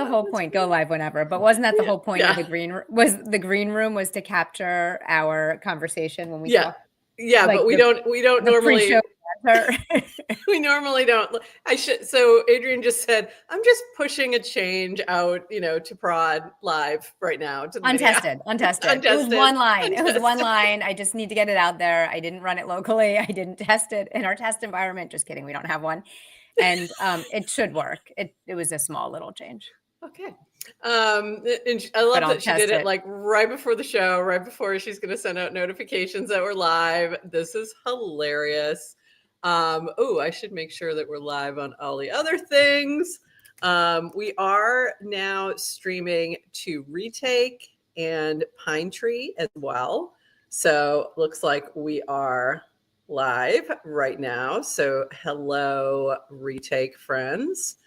whole point. Go live whenever. But wasn't that the whole point of the green room was to capture our conversation when we talk? Yeah, like but we don't normally. We normally don't. So Adrienne just said, I'm just pushing a change out, to prod live right now. Untested. It was one line. It was one line. I just need to get it out there. I didn't run it locally. I didn't test it in our test environment. Just kidding. We don't have one. And it should work. It was a small little change. Okay. And I love that she did it like right before the show, right before she's going to send out notifications that we're live. This is hilarious. I should make sure that we're live on all the other things. We are now streaming to Retake and Pine Tree as well. So looks like we are live right now. So hello, Retake friends.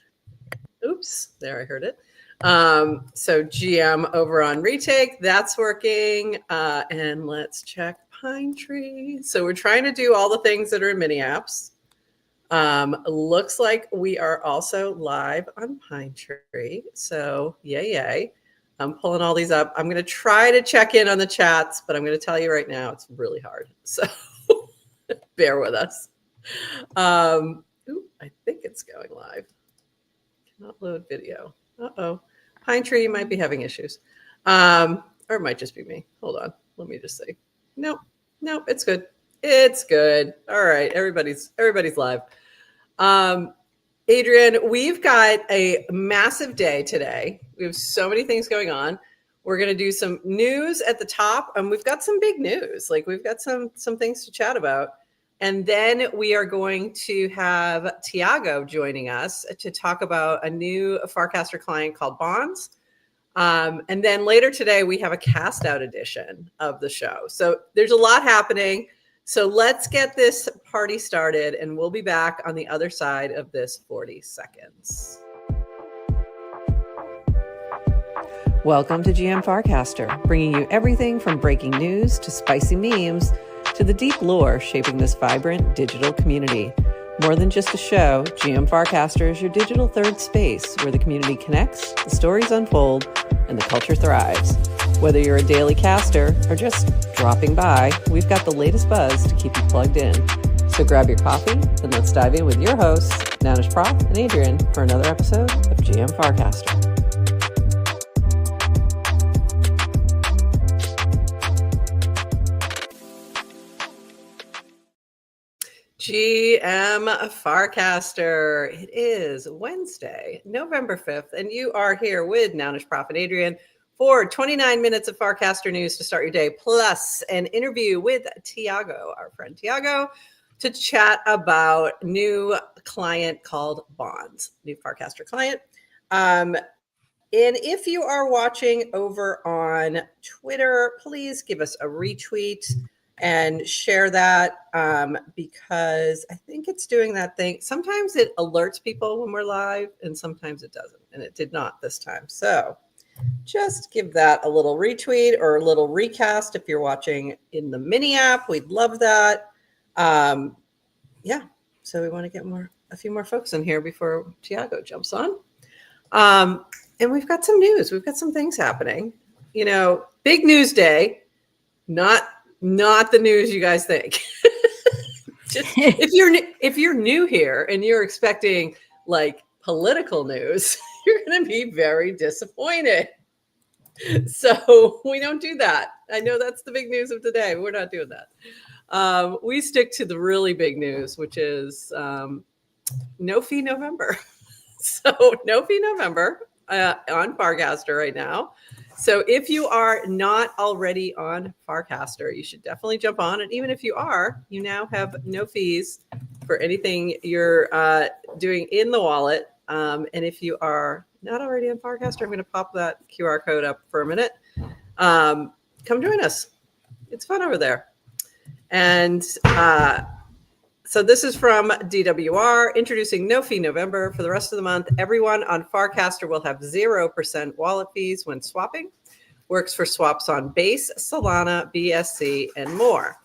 Oops, there, I heard it. So GM over on Retake, that's working. And let's check Pine Tree. So we're trying to do all the things that are in mini apps. Looks like we are also live on Pine Tree. So yay. I'm pulling all these up. I'm going to try to check in on the chats, but I'm going to tell you right now, it's really hard. So bear with us. I think it's going live. Cannot load video. Uh-oh. Pine Tree might be having issues. Or it might just be me. Hold on. Let me just see. Nope, it's good. It's good. All right. Everybody's live. Adrienne, we've got a massive day today. We have so many things going on. We're going to do some news at the top, and we've got some big news. Like we've got some things to chat about. And then we are going to have Tiago joining us to talk about a new Farcaster client called Bonds. And then later today, we have a cast out edition of the show. So there's a lot happening. So let's get this party started, and we'll be back on the other side of this 40 seconds. Welcome to GM Farcaster, bringing you everything from breaking news to spicy memes to the deep lore shaping this vibrant digital community. More than just a show, GM Farcaster is your digital third space where the community connects, the stories unfold, and the culture thrives. Whether you're a daily caster or just dropping by, we've got the latest buzz to keep you plugged in. So grab your coffee and let's dive in with your hosts, NounishProf and Adrienne, for another episode of GM Farcaster. GM Farcaster. It is Wednesday, November 5th, and you are here with NounishProf and Adrienne for 29 minutes of Farcaster news to start your day, plus an interview with Tiago, our friend Tiago, to chat about new client called Bonds, new Farcaster client. And if you are watching over on Twitter, please give us a retweet and share that because I think it's doing that thing. Sometimes it alerts people when we're live and sometimes it doesn't. And it did not this time. So just give that a little retweet or a little recast if you're watching in the mini app. We'd love that. So we want to get a few more folks in here before Tiago jumps on. And we've got some news. We've got some things happening. Big news day. Not the news you guys think. Just if you're new here and you're expecting like political news, you're going to be very disappointed. So we don't do that. I know that's the big news of today. We're not doing that. We stick to the really big news, which is no fee November. So no fee November on Farcaster right now. So if you are not already on Farcaster, you should definitely jump on. And even if you are, you now have no fees for anything you're doing in the wallet. And if you are not already on Farcaster, I'm going to pop that QR code up for a minute. Come join us. It's fun over there. And so this is from DWR, introducing no fee November. For the rest of the month, everyone on Farcaster will have 0% wallet fees when swapping. Works for swaps on Base, Solana, BSC, and more.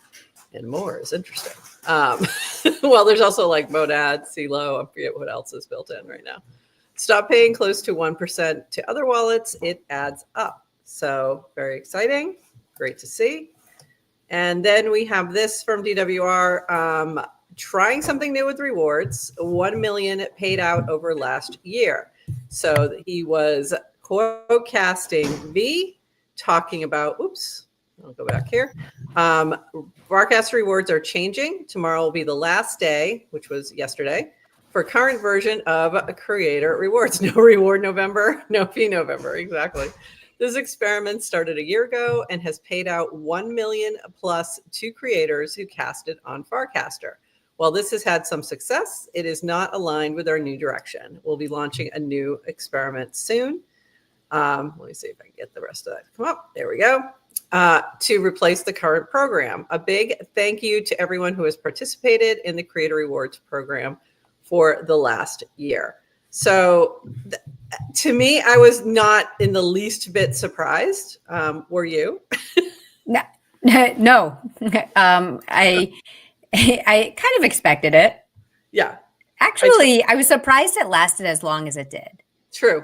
And more is interesting. Well, there's also like Monad, CeeLo. I forget what else is built in right now. Stop paying close to 1% to other wallets. It adds up. So very exciting. Great to see. And then we have this from DWR, trying something new with rewards, 1 million paid out over last year. So he was quote-casting V, talking about, oops, I'll go back here. Farcaster rewards are changing. Tomorrow will be the last day, which was yesterday, for current version of creator rewards. No reward November, no fee November, exactly. This experiment started a year ago and has paid out 1 million plus to creators who casted on Farcaster. While this has had some success, it is not aligned with our new direction. We'll be launching a new experiment soon. Let me see if I can get the rest of that to come up. There we go. To replace the current program. A big thank you to everyone who has participated in the Creator Rewards program for the last year. So to me, I was not in the least bit surprised. Were you? No. I kind of expected it. Yeah. Actually, I was surprised it lasted as long as it did. True.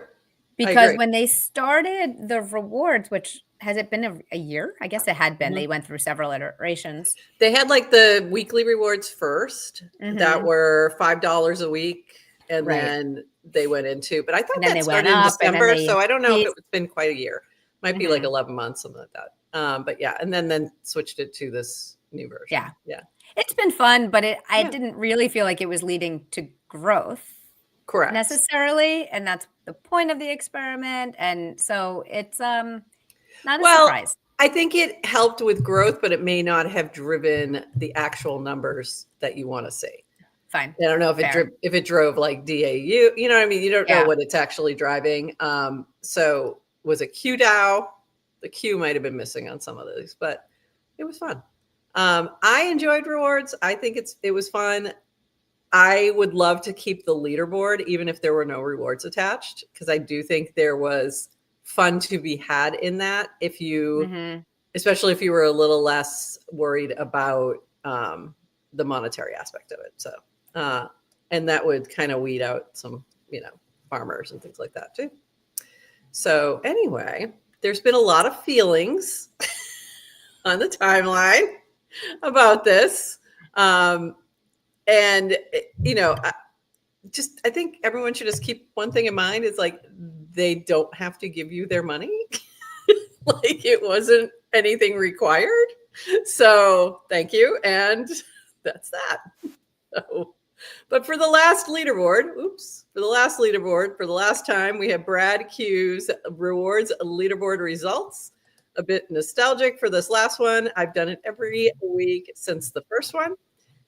Because when they started the rewards, which has it been a year? I guess it had been. Mm-hmm. They went through several iterations. They had like the weekly rewards first that were $5 a week. And then they went into, but I thought that started in December. So I don't know if it's been quite a year. Might be like 11 months, something like that. But yeah, and then switched it to this new version. Yeah. Yeah. It's been fun, but I didn't really feel like it was leading to growth. Correct. Necessarily. And that's the point of the experiment. And so it's not a surprise. I think it helped with growth, but it may not have driven the actual numbers that you want to see. Fine. I don't know if it drove like DAU, you know what I mean? You don't know what it's actually driving. So was it QDAO? The Q might have been missing on some of these, but it was fun. I enjoyed rewards. I think it was fun. I would love to keep the leaderboard, even if there were no rewards attached, because I do think there was fun to be had in that. If you, especially if you were a little less worried about the monetary aspect of it. So, and that would kind of weed out some, farmers and things like that too. So anyway, there's been a lot of feelings on the timeline about this. And, I think everyone should just keep one thing in mind is like, they don't have to give you their money. Like it wasn't anything required. So thank you. And that's that. So, but for the last leaderboard, for the last time, we have Brad Q's rewards leaderboard results. A bit nostalgic for this last one. I've done it every week since the first one.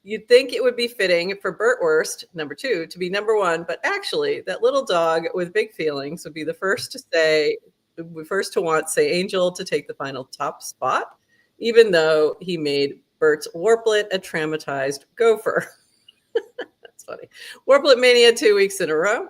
You'd think it would be fitting for Burtwurst, number 2, to be number 1, but actually that little dog with big feelings would be the first to want Say Angel to take the final top spot, even though he made Bert's Warplet a traumatized gopher. That's funny. Warplet Mania 2 weeks in a row.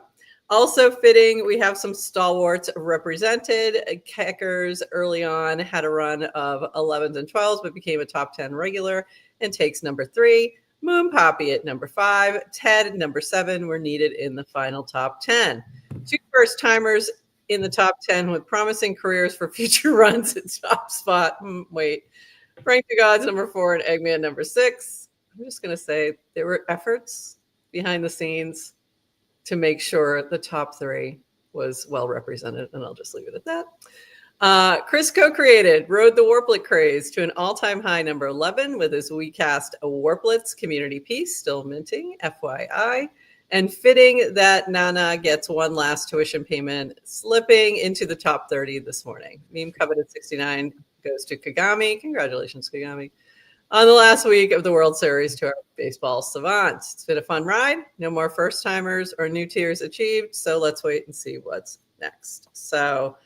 Also fitting, we have some stalwarts represented. Keckers early on had a run of 11s and 12s, but became a top 10 regular and takes number 3. Moon Poppy at number 5. Ted at number 7 were needed in the final top 10. 2 first-timers in the top 10 with promising careers for future runs at top spot. Frank the Gods, number 4, and Eggman, number 6. I'm just going to say there were efforts behind the scenes to make sure the top 3 was well represented, and I'll just leave it at that. Chris co-created Rode the Warplet craze to an all-time high number 11 with his WeCast Warplets community piece, still minting, FYI, and fitting that Nana gets one last tuition payment, slipping into the top 30 this morning. Meme coveted 69 goes to Kagami. Congratulations, Kagami. On the last week of the World Series to our baseball savants. It's been a fun ride. No more first-timers or new tiers achieved, so let's wait and see what's next. So,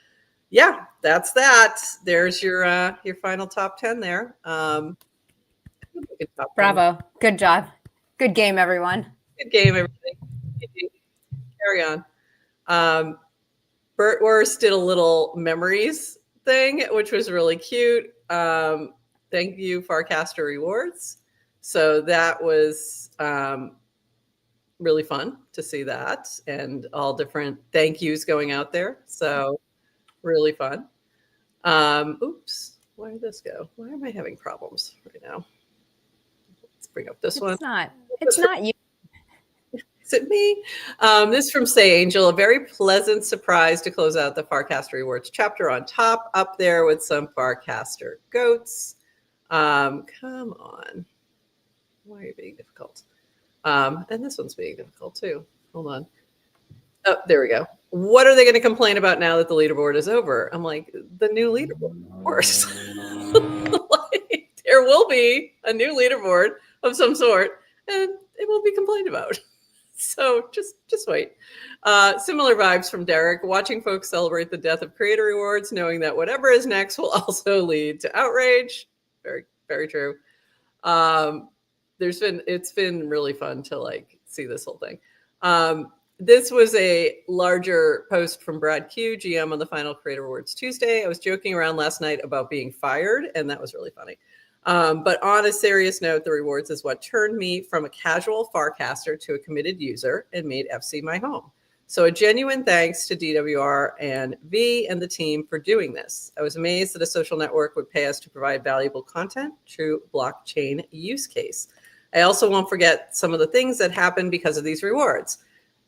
yeah, that's that. There's your final top 10 there. Bravo. 10. Good job. Good game, everyone. Good game, everybody. Carry on. Burtwurst did a little memories thing, which was really cute. Thank you, Farcaster Rewards. So that was really fun to see that, and all different thank yous going out there. So really fun. Oops, where did this go? Why am I having problems right now? Let's bring up this one. It's not you. Is it me? This is from Say Angel. A very pleasant surprise to close out the Farcaster Rewards chapter on top, up there with some Farcaster goats. Come on. Why are you being difficult? And this one's being difficult too. Hold on. Oh, there we go. What are they going to complain about now that the leaderboard is over? I'm like, the new leaderboard, of course. Like, there will be a new leaderboard of some sort, and it will be complained about. So just wait. Similar vibes from Derek. Watching folks celebrate the death of creator rewards, knowing that whatever is next will also lead to outrage. Very, very true. It's been really fun to like see this whole thing. This was a larger post from Brad Q, GM on the final Creator Awards Tuesday. I was joking around last night about being fired, and that was really funny. But on a serious note, the rewards is what turned me from a casual Farcaster to a committed user and made FC my home. So a genuine thanks to DWR and V and the team for doing this. I was amazed that a social network would pay us to provide valuable content, true blockchain use case. I also won't forget some of the things that happened because of these rewards.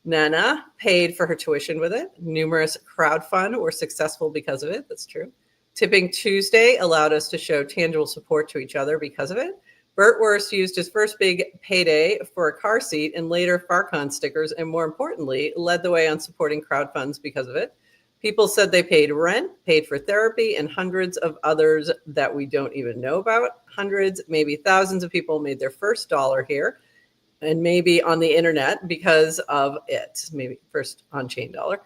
Nana paid for her tuition with it. Numerous crowdfund were successful because of it. That's true. Tipping Tuesday allowed us to show tangible support to each other because of it. Burt Wurst used his first big payday for a car seat and later Farcon stickers, and more importantly, led the way on supporting crowdfunds because of it. People said they paid rent, paid for therapy, and hundreds of others that we don't even know about. Hundreds, maybe thousands of people made their first dollar here, and maybe on the internet because of it, maybe first on-chain dollar.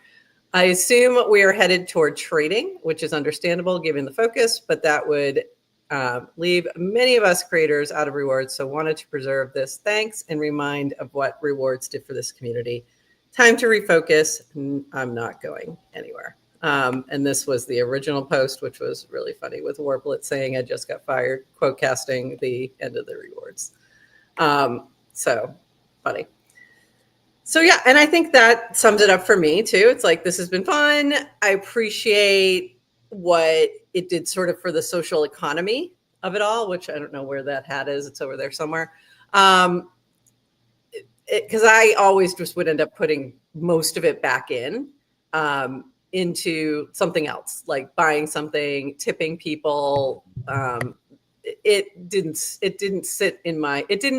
I assume we are headed toward trading, which is understandable given the focus, but that would leave many of us creators out of rewards. So wanted to preserve this thanks and remind of what rewards did for this community. Time to refocus. I'm not going anywhere. And this was the original post, which was really funny, with Warblet saying I just got fired, quote casting the end of the rewards. So funny. So yeah, and I think that sums it up for me too. It's like, this has been fun. I appreciate what it did sort of for the social economy of it all, which I don't know where that hat is. It's over there somewhere. Because I always just would end up putting most of it back into something else, like buying something, tipping people. It didn't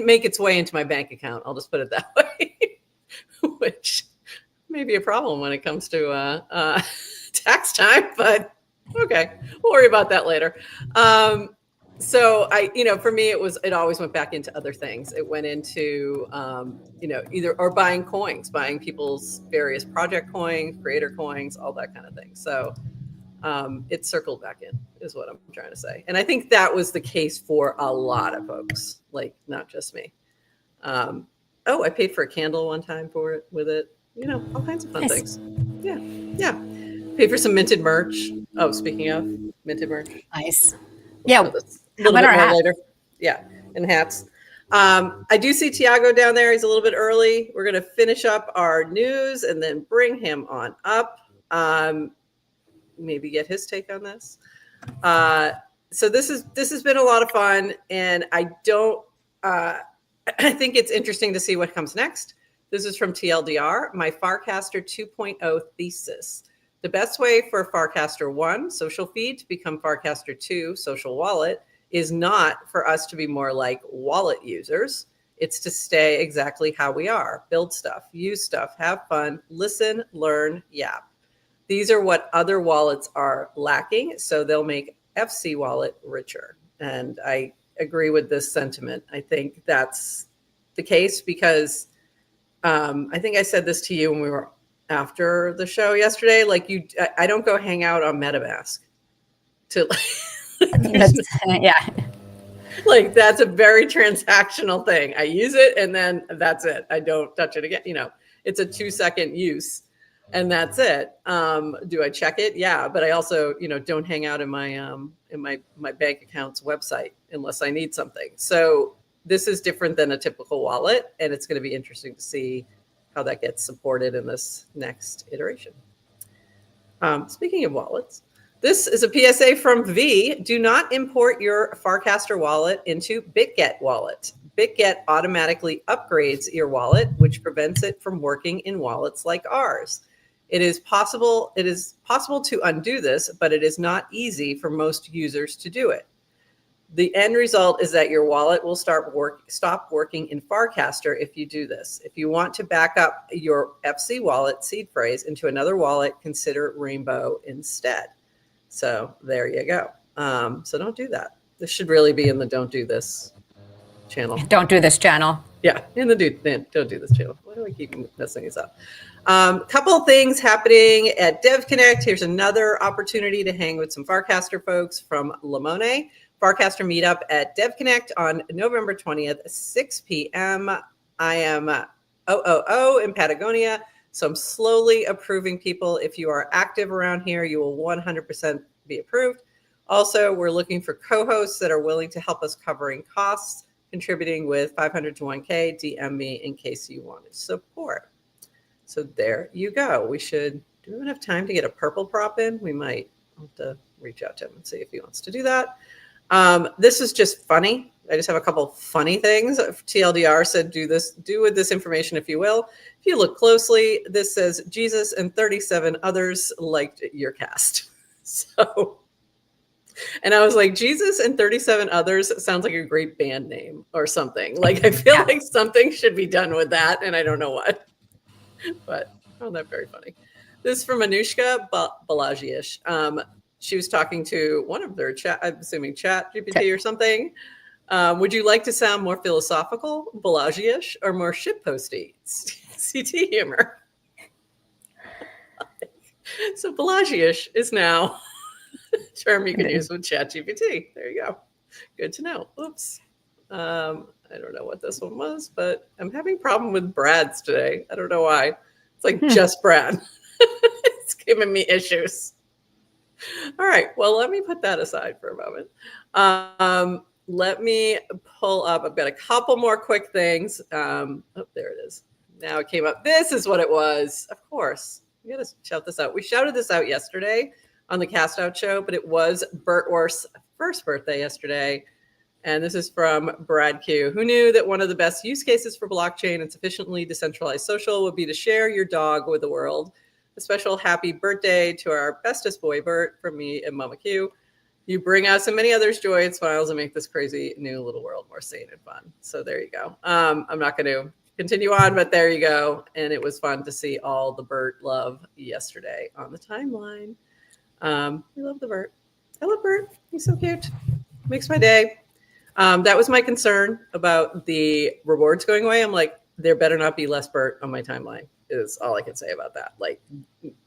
make its way into my bank account. I'll just put it that way, which may be a problem when it comes to tax time, but okay, we'll worry about that later. So for me, it always went back into other things. It went into, either buying coins, buying people's various project coins, creator coins, all that kind of thing. So it circled back in is what I'm trying to say. And I think that was the case for a lot of folks, like not just me. I paid for a candle one time with it, all kinds of fun things. Yeah. Paid for some minted merch. Oh, speaking of minted merch. Nice. Yeah. A little bit more later. Yeah. And hats. I do see Tiago down there. He's a little bit early. We're going to finish up our news and then bring him on up. Maybe get his take on this. So this has been a lot of fun, and I think it's interesting to see what comes next. This is from TLDR, my Farcaster 2.0 thesis. The best way for Farcaster 1, social feed, to become Farcaster 2, social wallet, is not for us to be more like wallet users. It's to stay exactly how we are. Build stuff, use stuff, have fun, listen, learn, yap. These are what other wallets are lacking, so they'll make FC Wallet richer. And I agree with this sentiment. I think that's the case because I think I said this to you when we were after the show yesterday. Like I don't go hang out on MetaMask to yeah. Like that's a very transactional thing. I use it and then that's it. I don't touch it again. It's a 2-second use. And that's it. Do I check it? Yeah, but I also, don't hang out in my bank account's website unless I need something. So this is different than a typical wallet, and it's going to be interesting to see how that gets supported in this next iteration. Speaking of wallets, this is a PSA from V. Do not import your Farcaster wallet into BitGet wallet. BitGet automatically upgrades your wallet, which prevents it from working in wallets like ours. It is possible to undo this, but it is not easy for most users to do it. The end result is that your wallet will stop working in Farcaster if you do this. If you want to back up your FC wallet seed phrase into another wallet, consider Rainbow instead. So there you go. So don't do that. This should really be in the don't do this channel. Don't do this channel. Yeah, in the don't do this channel. Why do I keep messing this up? Couple things happening at DevConnect. Here's another opportunity to hang with some Farcaster folks from Limone. Farcaster meetup at DevConnect on November 20th, 6 p.m. I am in Patagonia, so I'm slowly approving people. If you are active around here, you will 100% be approved. Also, we're looking for co-hosts that are willing to help us covering costs, contributing with 500 to 1K. DM me in case you want to support. So there you go. Do we have enough time to get a purple prop in? We might. I'll have to reach out to him and see if he wants to do that. This is just funny. I just have a couple funny things. TLDR said, do with this information if you will. If you look closely, this says Jesus and 37 others liked your cast. So, and I was like, Jesus and 37 others sounds like a great band name or something. Like, I feel like something should be done with that, and I don't know what. But I found that very funny. This is from Anushka Balaji-ish. She was talking to one of their chat, I'm assuming chat GPT or something. Would you like to sound more philosophical, Balaji-ish, or more shitposty? CT humor. So Balaji-ish is now a term you can use with ChatGPT. There you go. Good to know. Oops. I don't know what this one was, but I'm having a problem with Brad's today. I don't know why. It's like just Brad. It's giving me issues. All right. Well, let me put that aside for a moment. Let me pull up. I've got a couple more quick things. Oh, there it is. Now it came up. This is what it was. Of course. We got to shout this out. We shouted this out yesterday on the Cast Out show, but it was Bert Orth's first birthday yesterday. And this is from Brad Q. Who knew that one of the best use cases for blockchain and sufficiently decentralized social would be to share your dog with the world? A special happy birthday to our bestest boy, Bert, from me and Mama Q. You bring us and many others joy and smiles and make this crazy new little world more sane and fun. So there you go. I'm not going to continue on, but there you go. And it was fun to see all the Bert love yesterday on the timeline. We love the Bert. I love Bert. He's so cute. Makes my day. That was my concern about the rewards going away. I'm like, there better not be less Bert on my timeline, is all I can say about that. Like,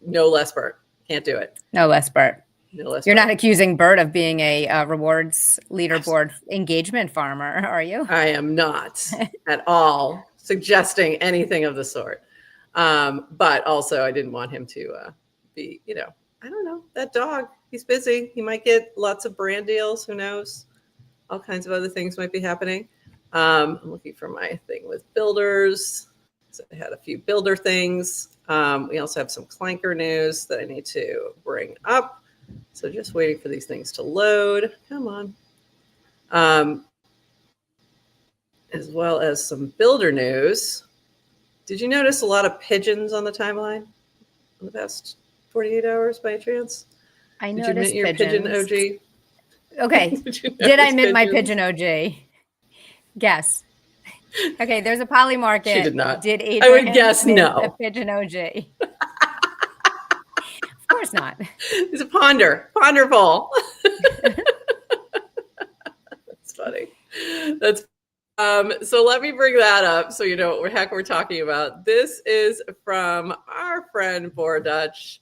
no less Bert. Can't do it. No less Bert. No less You're Bert. not accusing Bert of being a rewards leaderboard engagement farmer, are you? I am not at all suggesting anything of the sort. But also, I didn't want him to be, I don't know, that dog. He's busy. He might get lots of brand deals. Who knows? All kinds of other things might be happening. I'm looking for my thing with builders. So I had a few builder things. We also have some Clanker news that I need to bring up. So just waiting for these things to load. Come on. As well as some builder news. Did you notice a lot of pigeons on the timeline in the past 48 hours by chance? I noticed. Did you mint your pigeons. pigeon OG? Okay. Did I mint my pigeon OG? Guess. Okay, there's a Poly Market. She did not. Did Adrienne I would guess no. A pigeon OG? Of course not. It's a ponderful. That's funny. That's so let me bring that up so you know what the heck we're talking about. This is from our friend Dutch,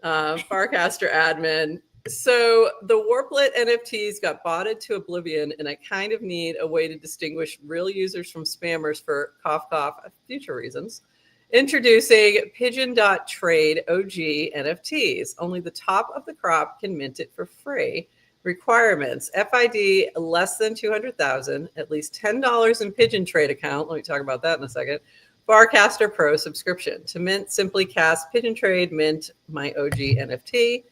Farcaster admin. So the Warplet NFTs got botted to oblivion, and I kind of need a way to distinguish real users from spammers for cough future reasons. Introducing Pigeon.trade OG NFTs. Only the top of the crop can mint it for free. Requirements: FID less than 200,000, at least $10 in Pigeon Trade account. Let me talk about that in a second. Farcaster Pro subscription. To mint, simply cast Pigeon Trade, mint my OG NFT.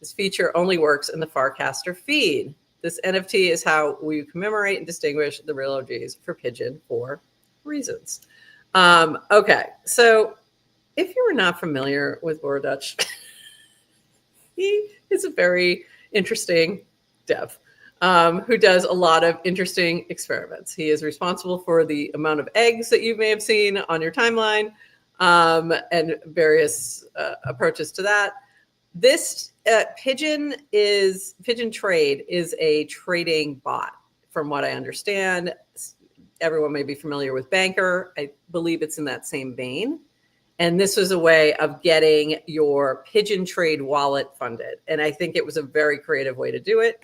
This feature only works in the Farcaster feed. This NFT is how we commemorate and distinguish the real OGs for Pigeon for reasons. Okay, so if you were not familiar with Dutch, he is a very interesting dev who does a lot of interesting experiments. He is responsible for the amount of eggs that you may have seen on your timeline and various approaches to that. This Pigeon Trade is a trading bot, from what I understand. Everyone may be familiar with Banker. I believe it's in that same vein. And this was a way of getting your Pigeon Trade wallet funded. And I think it was a very creative way to do it.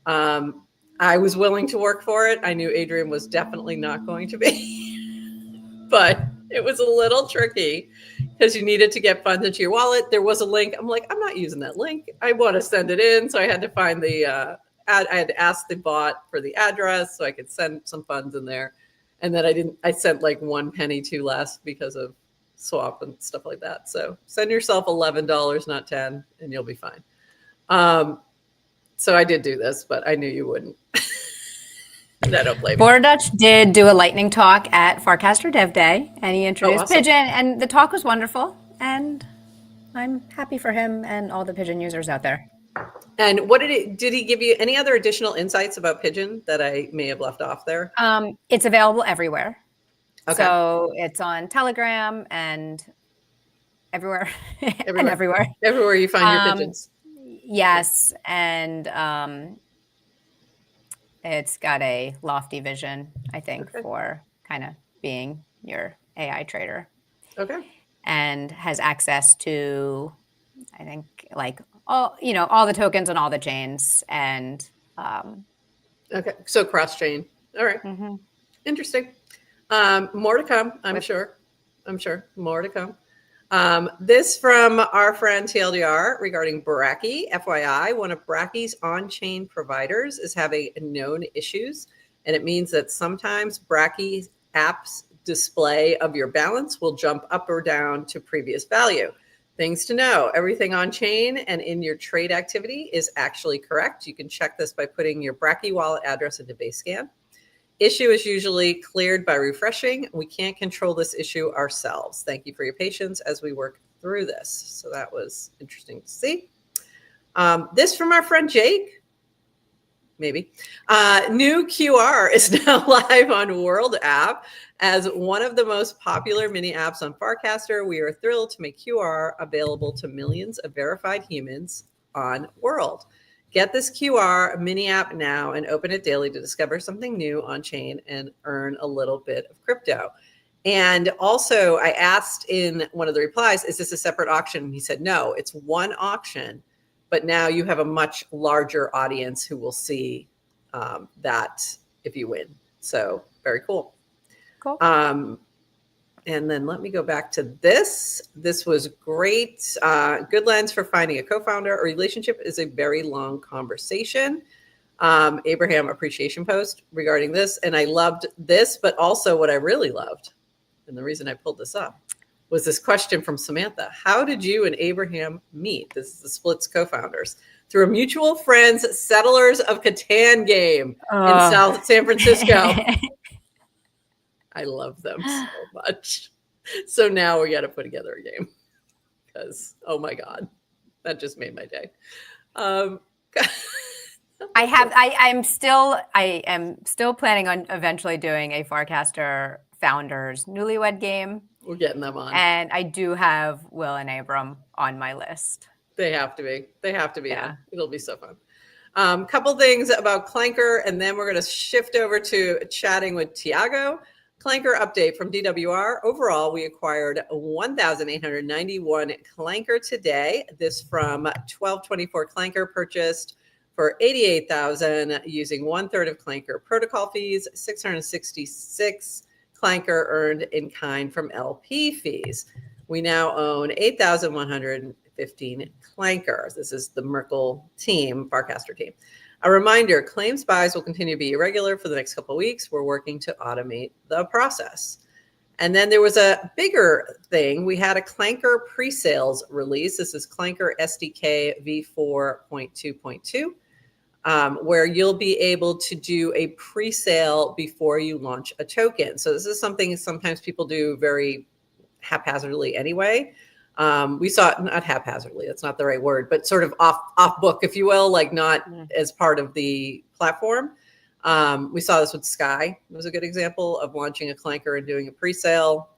I was willing to work for it. I knew Adrienne was definitely not going to be, but it was a little tricky because you needed to get funds into your wallet. There was a link. I'm like, I'm not using that link. I want to send it in. So I had to find I had to ask the bot for the address so I could send some funds in there. And then I sent like 1 penny too less because of swap and stuff like that. So send yourself $11, not 10, and you'll be fine. So I did do this, but I knew you wouldn't. I don't blame you. Dutch did do a lightning talk at Farcaster Dev Day, and he introduced awesome. Pigeon, and the talk was wonderful, and I'm happy for him and all the Pigeon users out there. And what did he give you any other additional insights about Pigeon that I may have left off there? It's available everywhere. Okay. So it's on Telegram and everywhere. Everywhere you find your pigeons. Yes, and it's got a lofty vision, I think, for kind of being your AI trader. Okay. And has access to, I think, like all the tokens on all the chains, and okay, so cross chain. All right. Mm-hmm. Interesting. More to come, I'm sure. More to come. This from our friend TLDR regarding Bracky. FYI, one of Bracky's on-chain providers is having known issues, and it means that sometimes Bracky's app's display of your balance will jump up or down to previous value. Things to know: everything on chain and in your trade activity is actually correct. You can check this by putting your Bracky wallet address into Basescan. Issue is usually cleared by refreshing. We can't control this issue ourselves. Thank you for your patience as we work through this. So that was interesting to see. This from our friend Jake. Maybe. New QR is now live on World app as one of the most popular mini apps on Farcaster. We are thrilled to make QR available to millions of verified humans on World. Get this QR mini app now and open it daily to discover something new on chain and earn a little bit of crypto. And also, I asked in one of the replies, is this a separate auction? And he said, no, it's one auction, but now you have a much larger audience who will see that if you win. So very cool. Cool. And then let me go back to this. This was great. Good lens for finding a co-founder. A relationship is a very long conversation. Abraham appreciation post regarding this. And I loved this, but also what I really loved, and the reason I pulled this up, was this question from Samantha. How did you and Abraham meet? This is the Splits co-founders. Through a mutual friend's Settlers of Catan game in South San Francisco. I love them so much. So now we got to put together a game because, oh my God, that just made my day. I am still planning on eventually doing a Farcaster Founders Newlywed game. We're getting them on. And I do have Will and Abram on my list. They have to be. Yeah. It'll be so fun. Couple things about Clanker, and then we're going to shift over to chatting with Tiago. Clanker update from DWR. Overall, we acquired 1,891 Clanker today. This from 1224 Clanker purchased for 88,000 using 1/3 of Clanker protocol fees, 666 Clanker earned in kind from LP fees. We now own 8,115 Clanker. This is the Merkle team, Farcaster team. A reminder, claims buys will continue to be irregular for the next couple of weeks. We're working to automate the process. And then there was a bigger thing. We had a Clanker pre-sales release. This is Clanker SDK v4.2.2, where you'll be able to do a pre-sale before you launch a token. So this is something sometimes people do very haphazardly anyway. We saw it, not haphazardly, that's not the right word, but sort of off book, if you will, like not as part of the platform. We saw this with Sky. It was a good example of launching a Clanker and doing a pre-sale.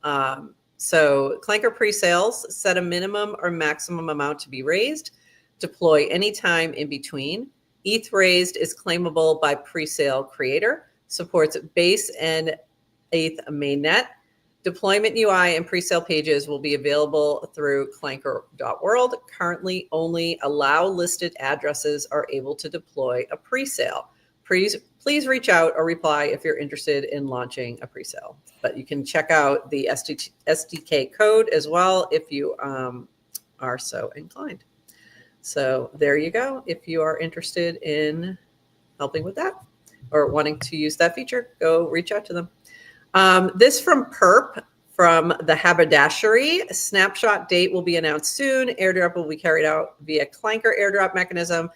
So Clanker pre-sales set a minimum or maximum amount to be raised, deploy anytime in between. ETH raised is claimable by pre-sale creator, supports base and ETH mainnet. Deployment UI and pre-sale pages will be available through clanker.world. Currently, only allow listed addresses are able to deploy a pre-sale. Please reach out or reply if you're interested in launching a pre-sale. But you can check out the SDK code as well if you are so inclined. So there you go. If you are interested in helping with that or wanting to use that feature, go reach out to them. This from Perp from the Haberdashery. Snapshot date will be announced soon. Airdrop will be carried out via Clanker airdrop mechanism.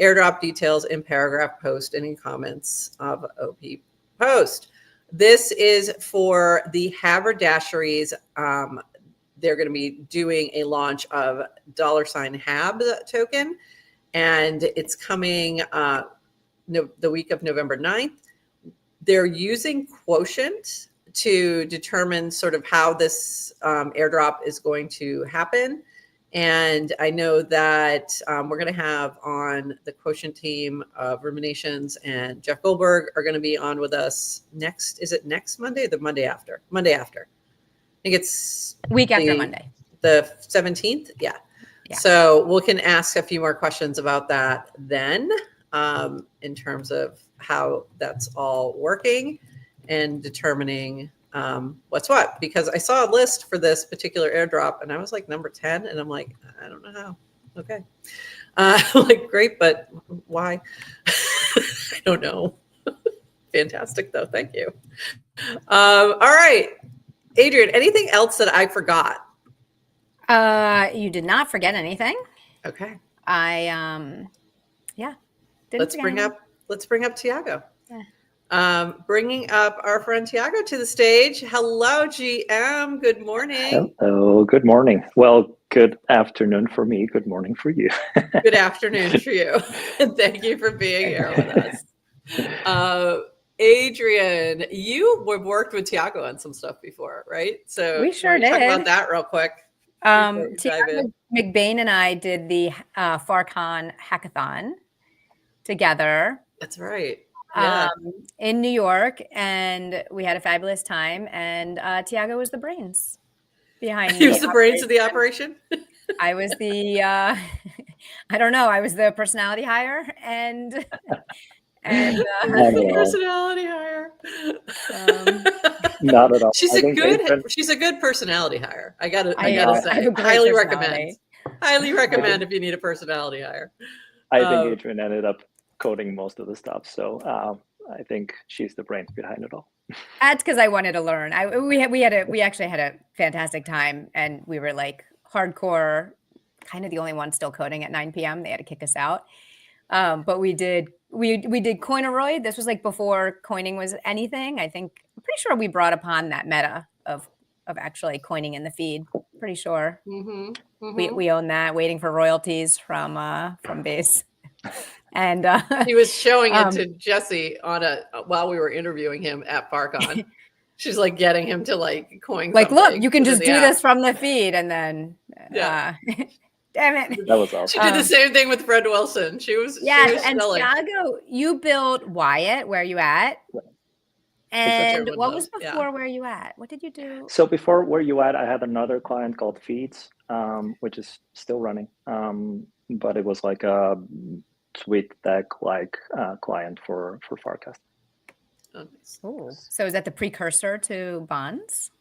Airdrop details in paragraph post and in comments of OP post. This is for the Haberdasheries. They're going to be doing a launch of $HAB token, and it's coming the week of November 9th. They're using Quotient to determine sort of how this airdrop is going to happen. And I know that we're going to have on the Quotient team of Ruminations and Jeff Goldberg are going to be on with us next. Is it next Monday or the Monday after? Monday after. I think it's week after Monday. The 17th. Yeah. So we can ask a few more questions about that then in terms of how that's all working and determining what's what, because I saw a list for this particular airdrop and I was like number 10 and I'm like, I don't know how. Okay. Like, great, but why? I don't know. Fantastic though. Thank you. All right. Adrienne, anything else that I forgot? You did not forget anything. Okay. Let's bring up Tiago. Yeah. Bringing up our friend Tiago to the stage. Hello, GM. Good morning. Hello. Good morning. Well, good afternoon for me. Good morning for you. Good afternoon for you. And thank you for being here with us. Adrienne, you worked with Tiago on some stuff before, right? So we sure did. Talk about that real quick. Tiago McBain and I did the Farcon hackathon together. That's right. Yeah. In New York, and we had a fabulous time. And Tiago was the brains behind. He was the brains of the operation. I was the, I don't know. I was the personality hire and personality hire. Not at all. She's a good personality hire. I gotta say, highly recommend if you need a personality hire. I think Adrienne ended up coding most of the stuff, so I think she's the brains behind it all. That's because I wanted to learn. We actually had a fantastic time, and we were like hardcore, kind of the only one still coding at 9 p.m. They had to kick us out, but we did Coinoroid. This was like before coining was anything. I'm pretty sure we brought upon that meta of actually coining in the feed. Pretty sure. We own that. Waiting for royalties from Base. And he was showing it to Jesse while we were interviewing him at Farcon. She's like getting him to like coin. Like, look, you can just do this from the feed, and then damn it. That was awesome. She did the same thing with Fred Wilson. She was and Tiago, you built Wyatt. Where you at? And what was before Where You At? What did you do? So before Where You At, I had another client called Feeds, which is still running, but it was like a tweet deck like client for Farcaster. Oh, so is that the precursor to Bonds?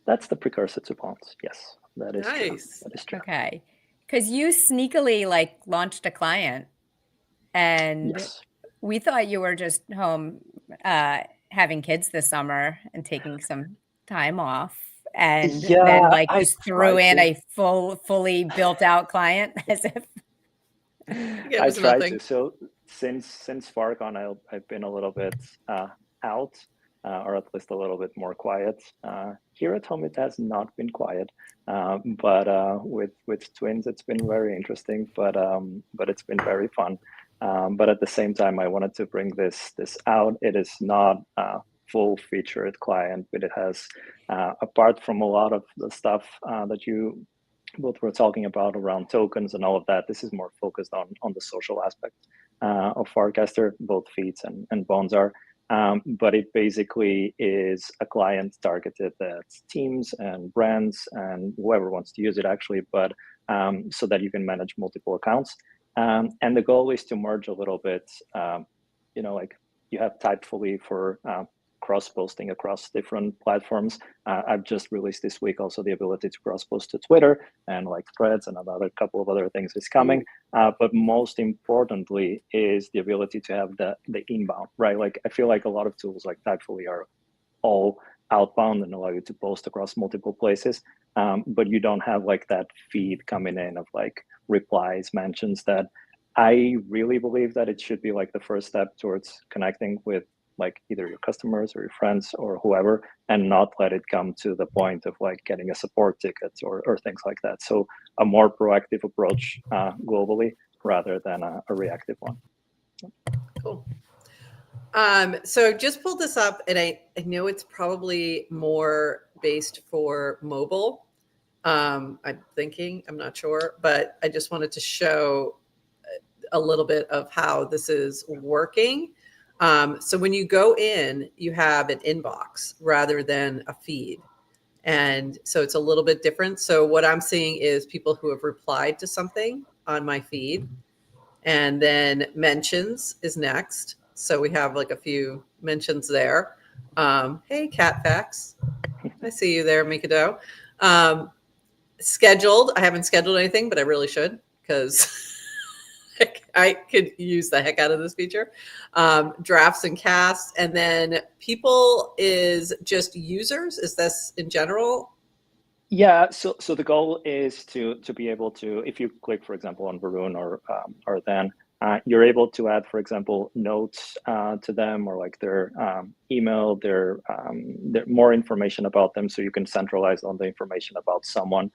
That's the precursor to Bonds. Yes, that is nice. True. That is true. Okay, because you sneakily like launched a client, and we thought you were just home having kids this summer and taking some time off and Yeah, then like I just threw in tried a fully built out client as if It I was tried nothing. to. So since Farcon, I've been a little bit out, or at least a little bit more quiet. Here at home, it has not been quiet, but with twins, it's been very interesting. But it's been very fun. But at the same time, I wanted to bring this out. It is not a full featured client, but it has, apart from a lot of the stuff that you both were talking about around tokens and all of that, this is more focused on the social aspect of Farcaster, both feeds and bonds are. But it basically is a client targeted at teams and brands and whoever wants to use it actually, but so that you can manage multiple accounts. And the goal is to merge a little bit, like you have Typefully for cross-posting across different platforms. I've just released this week also the ability to cross-post to Twitter, and like Threads and another couple of other things is coming. But most importantly is the ability to have the inbound, right? Like I feel like a lot of tools like Typefully are all outbound and allow you to post across multiple places, but you don't have like that feed coming in of like replies, mentions that I really believe that it should be like the first step towards connecting with like either your customers or your friends or whoever, and not let it come to the point of like getting a support ticket or things like that. So a more proactive approach globally rather than a reactive one. Cool. So just pulled this up, and I know it's probably more based for mobile. I'm thinking, I'm not sure, but I just wanted to show a little bit of how this is working. So when you go in, you have an inbox rather than a feed. And so it's a little bit different. So what I'm seeing is people who have replied to something on my feed, and then mentions is next. So we have like a few mentions there. Hey, Cat Facts. I see you there, Mikado. Scheduled. I haven't scheduled anything, but I really should, because I could use the heck out of this feature. Drafts and casts. And then people is just users. Is this in general? Yeah, so the goal is to be able to, if you click, for example, on Varun or then, you're able to add, for example, notes to them, or like their email, their more information about them, so you can centralize all the information about someone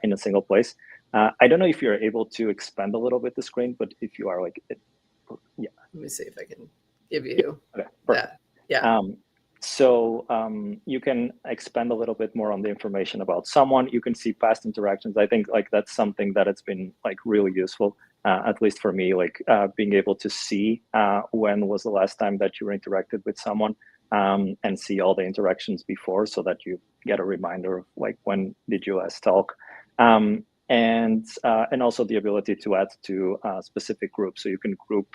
in a single place. I don't know if you're able to expand a little bit the screen, but if you are, like, yeah. Let me see if I can give you that. Yeah. So you can expand a little bit more on the information about someone. You can see past interactions. I think like that's something that has been like really useful, at least for me, like being able to see when was the last time that you were interacted with someone, and see all the interactions before, so that you get a reminder of like when did you last talk. And also the ability to add to specific groups. So you can group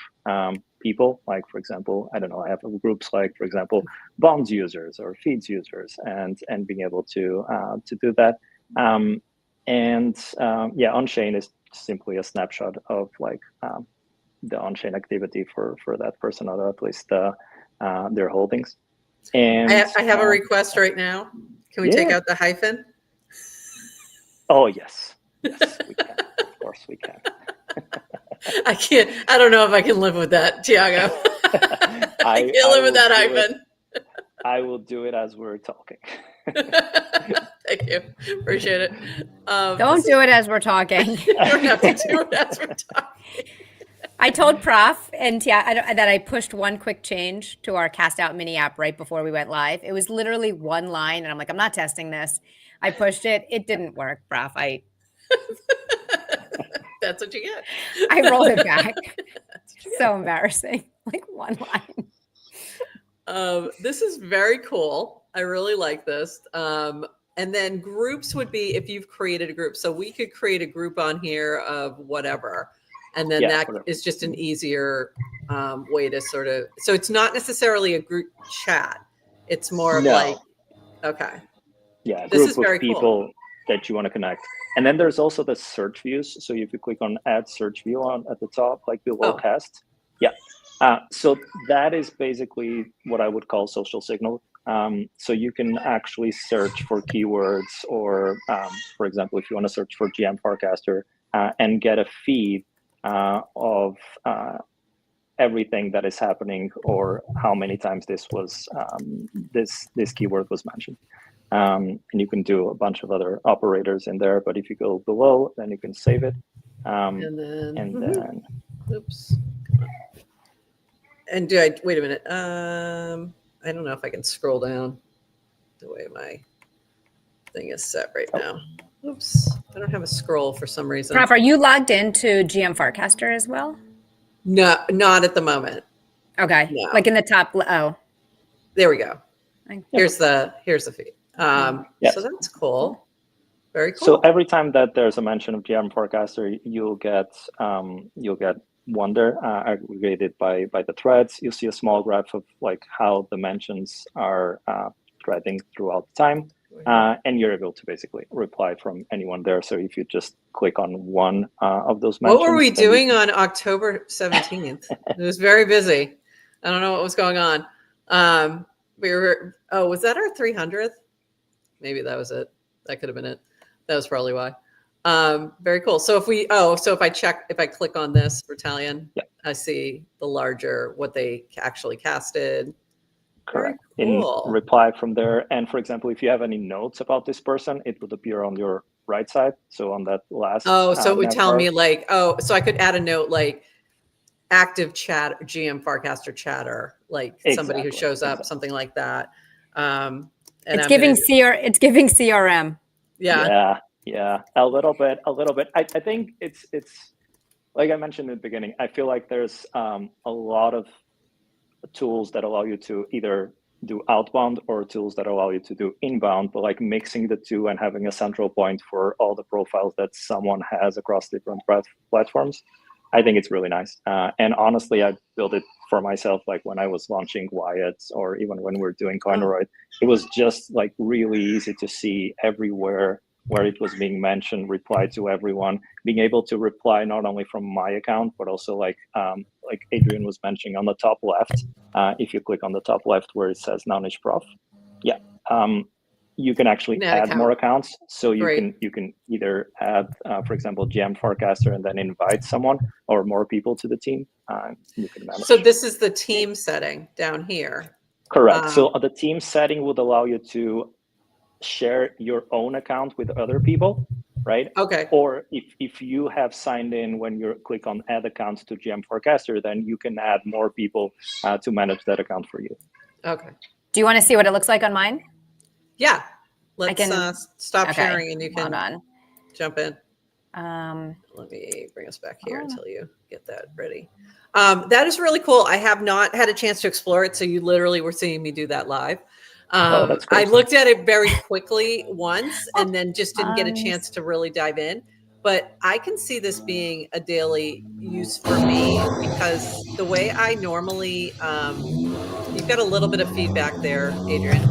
people, like, for example, I don't know, I have groups like, for example, bonds users or feeds users, and being able to do that. On-chain is simply a snapshot of like the on-chain activity for that person, or at least their holdings. And I have a request right now. Can we take out the hyphen? Oh, yes. Yes, we can. Of course we can. I can't. I don't know if I can live with that, Tiago. I can't live with that hyphen. I will do it as we're talking. Thank you. Appreciate it. Don't do it as we're talking. You don't have to do it as we're talking. I told Prof and that I pushed one quick change to our cast out mini app right before we went live. It was literally one line, and I'm like, I'm not testing this. I pushed it. It didn't work, Prof. That's what you get. I rolled it back. So embarrassing. Like one line. This is very cool. I really like this. And then groups would be if you've created a group. So we could create a group on here of whatever. And then is just an easier way to sort of, so it's not necessarily a group chat. It's more of like, okay. Yeah, this is very people cool that you want to connect. And then there's also the search views. So if you click on add search view at the top, like below cast. Yeah. So that is basically what I would call social signal. So you can actually search for keywords, or for example, if you want to search for GM Farcaster and get a feed of everything that is happening, or how many times this was this keyword was mentioned. And you can do a bunch of other operators in there, but if you go below, then you can save it. And then oops. And wait a minute. I don't know if I can scroll down the way my thing is set right now. Oops. I don't have a scroll for some reason. Prof, are you logged into GM Farcaster as well? No, not at the moment. Okay. No. Like in the top. Oh, there we go. Yep. Here's the feed. Yes. So that's cool. Very cool. So every time that there's a mention of GM Farcaster, you'll get Wonder aggregated by the threads. You'll see a small graph of like how the mentions are threading throughout the time, and you're able to basically reply from anyone there. So if you just click on one of those mentions. What were we doing on October 17th? It was very busy. I don't know what was going on. Was that our 300th? Maybe that was it. That could have been it. That was probably why. Very cool. So if I click on this Battalion, yeah. I see the larger, what they actually casted. Correct. Cool. In reply from there. And for example, if you have any notes about this person, it would appear on your right side. So on that last. So it would tell me like, so I could add a note like active chat, GM Farcaster chatter, like somebody who shows up, something like that. And it's giving CRM. Yeah, a little bit. I think it's like I mentioned in the beginning. I feel like there's a lot of tools that allow you to either do outbound or tools that allow you to do inbound, but like mixing the two and having a central point for all the profiles that someone has across different platforms, I think it's really nice. And honestly, I built it for myself. Like when I was launching Wyatt, or even when we're doing Coinoroid, it was just like really easy to see everywhere where it was being mentioned, reply to everyone, being able to reply not only from my account, but also like Adrienne was mentioning on the top left. If you click on the top left where it says NounishProf, you can actually add more accounts. So you can either add, for example, GM Farcaster and then invite someone or more people to the team. You can manage. So this is the team setting down here. Correct. So the team setting would allow you to share your own account with other people, right? Okay. Or if you have signed in when you click on add account to GM Farcaster, then you can add more people to manage that account for you. Okay. Do you want to see what it looks like on mine? Yeah. Let's stop sharing and you can jump in. Let me bring us back here until you get that ready. That is really cool. I have not had a chance to explore it. So you literally were seeing me do that live. That's great. I looked at it very quickly once and then just didn't get a chance to really dive in. But I can see this being a daily use for me because the way I normally, you've got a little bit of feedback there, Adrienne.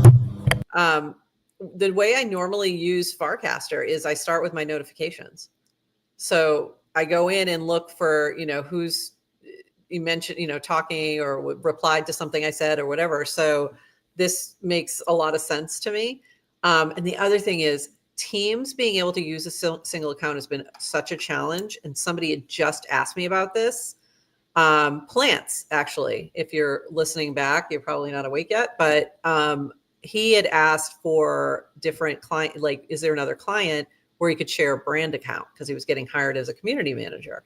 The way I normally use Farcaster is I start with my notifications. So I go in and look for, who's you mentioned, talking or replied to something I said or whatever. So this makes a lot of sense to me. And the other thing is Teams being able to use a single account has been such a challenge. And somebody had just asked me about this. Plants, actually, if you're listening back, you're probably not awake yet, but he had asked for different client, like, is there another client where he could share a brand account? Because he was getting hired as a community manager.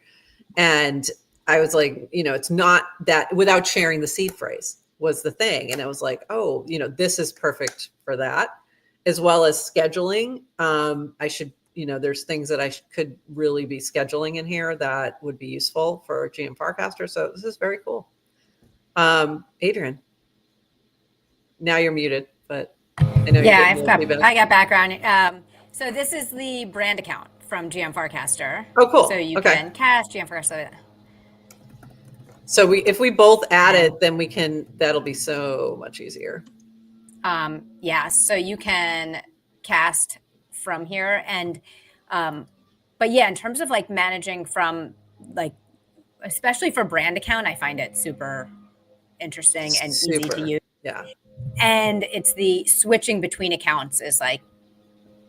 And I was like, it's not that without sharing the seed phrase was the thing. And I was like, oh, this is perfect for that, as well as scheduling. I should, there's things that I could really be scheduling in here that would be useful for GM Farcaster. So this is very cool. Adrienne, now you're muted, but I know I got background. So this is the brand account from GM Farcaster. Oh, cool. So you can cast GM Farcaster. So if we both add it, then that'll be so much easier. So you can cast from here and, but yeah, in terms of like managing from like, especially for brand account, I find it super interesting and easy to use. Yeah. And it's the switching between accounts is like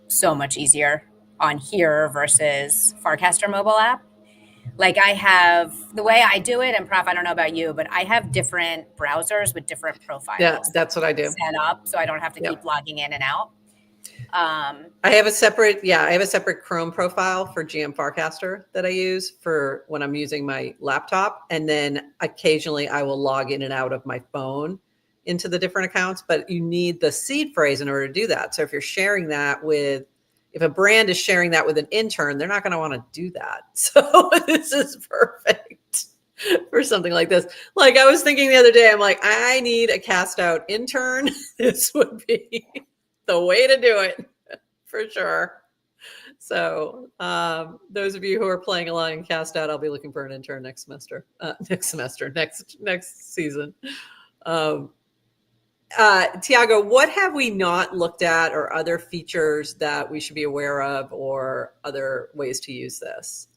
so much easier on here versus Farcaster mobile app. Like I have the way I do it, and Prof, I don't know about you, but I have different browsers with different profiles. Yeah, that's what I do. Set up so I don't have to keep logging in and out. I have a separate Chrome profile for GM Farcaster that I use for when I'm using my laptop. And then occasionally I will log in and out of my phone into the different accounts, but you need the seed phrase in order to do that. So if you're sharing that if a brand is sharing that with an intern, they're not going to want to do that. So this is perfect for something like this. Like I was thinking the other day, I'm like, I need a cast out intern. This would be the way to do it for sure. So those of you who are playing along in cast out, I'll be looking for an intern next season. Tiago, what have we not looked at or other features that we should be aware of or other ways to use this?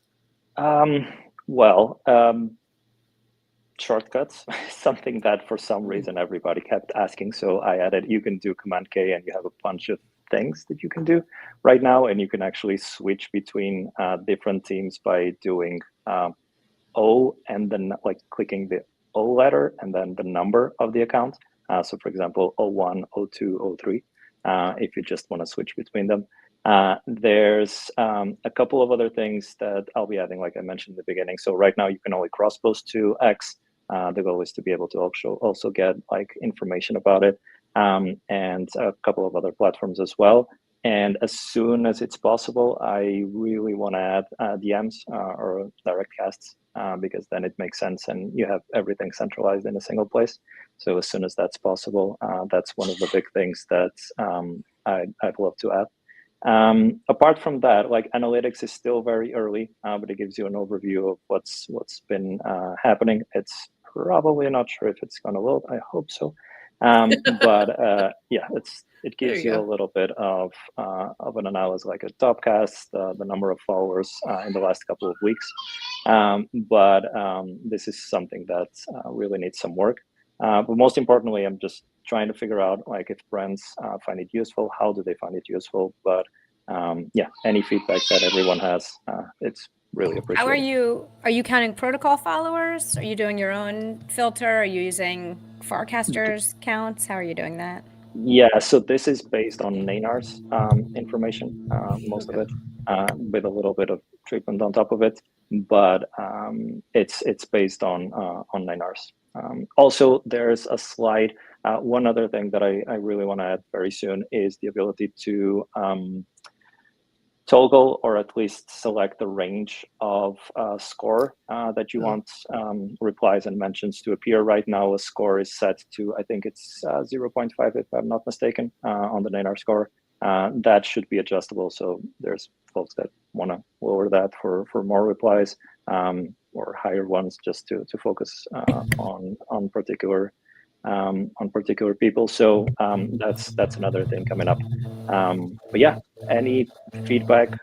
Shortcuts, something that for some reason everybody kept asking. So I added, you can do Command K and you have a bunch of things that you can do right now. And you can actually switch between different teams by doing O and then like clicking the O letter and then the number of the account. So for example, 01, 02, 03, if you just want to switch between them. There's a couple of other things that I'll be adding, like I mentioned in the beginning. So right now you can only cross post to X. The goal is to be able to also get like information about it, and a couple of other platforms as well. And as soon as it's possible, I really want to add DMs or direct casts because then it makes sense and you have everything centralized in a single place. So as soon as that's possible, that's one of the big things that I'd love to add. Apart from that, like analytics is still very early, but it gives you an overview of what's been happening. It's probably not sure if it's going to load. I hope so. But yeah, it gives you a little bit of an analysis, like a top cast, the number of followers in the last couple of weeks. But this is something that really needs some work. But most importantly, I'm just trying to figure out like if brands find it useful, how do they find it useful? But yeah, any feedback that everyone has, it's really appreciated. How are you counting protocol followers? Are you doing your own filter? Are you using Farcaster's counts? How are you doing that? Yeah, so this is based on Nainar's information, most of it, with a little bit of treatment on top of it. But it's based on Nainar's. Also, there's a slide. One other thing that I really want to add very soon is the ability to toggle or at least select the range of score that you want replies and mentions to appear. Right now, a score is set to, I think it's 0.5 if I'm not mistaken, on the Nainar score. That should be adjustable. So there's folks that want to lower that for more replies or higher ones just to focus on particular people. So that's another thing coming up. But yeah, any feedback,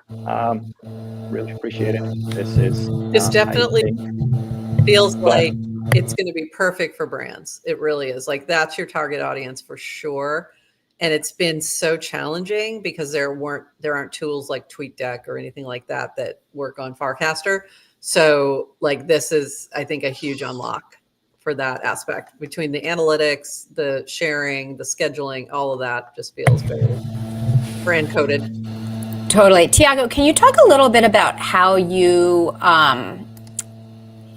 really appreciate it. This definitely feels like it's going to be perfect for brands. It really is. Like that's your target audience for sure. And it's been so challenging because there aren't tools like TweetDeck or anything like that work on Farcaster. So like this is, I think, a huge unlock for that aspect between the analytics, the sharing, the scheduling, all of that just feels very brand coded. Totally. Tiago, can you talk a little bit about how you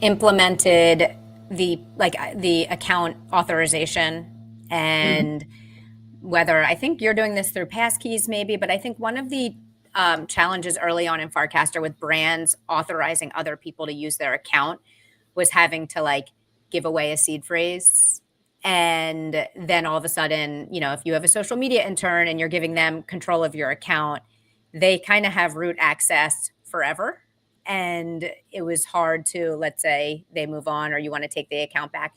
implemented the account authorization and whether, I think you're doing this through passkeys maybe, but I think one of the challenges early on in Farcaster with brands authorizing other people to use their account was having to like give away a seed phrase. And then all of a sudden, if you have a social media intern and you're giving them control of your account, they kind of have root access forever. And it was hard to, let's say they move on or you want to take the account back.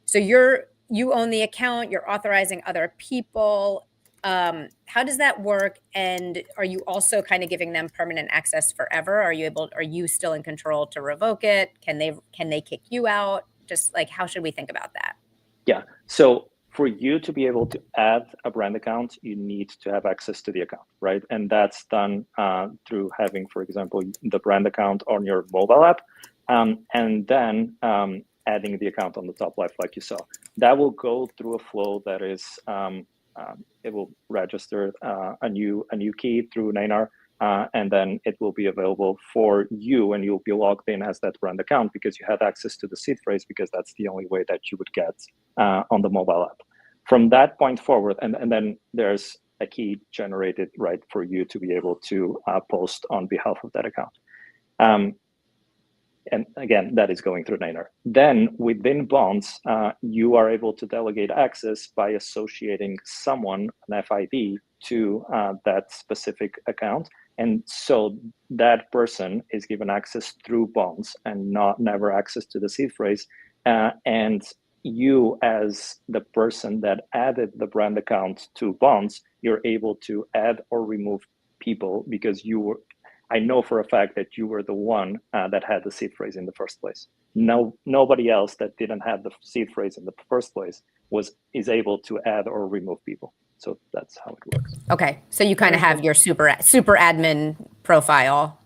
So you own the account, you're authorizing other people. How does that work? And are you also kind of giving them permanent access forever? Are you still in control to revoke it? Can they kick you out? Just like, how should we think about that? Yeah. So for you to be able to add a brand account, you need to have access to the account, right? And that's done through having, for example, the brand account on your mobile app, and then adding the account on the top left, like you saw. That will go through a flow that is, it will register a new key through Neinar, and then it will be available for you, and you'll be logged in as that brand account because you had access to the seed phrase, because that's the only way that you would get on the mobile app. From that point forward, and then there's a key generated, right, for you to be able to post on behalf of that account. And again, that is going through Neinar. Then within Bonds, you are able to delegate access by associating someone, an FID, to that specific account. And so that person is given access through Bonds and never access to the seed phrase. And you, as the person that added the brand account to Bonds, you're able to add or remove people because you were, I know for a fact that you were the one that had the seed phrase in the first place. Nobody else that didn't have the seed phrase in the first place is able to add or remove people. So that's how it works. Okay, so you kind of have your super admin profile,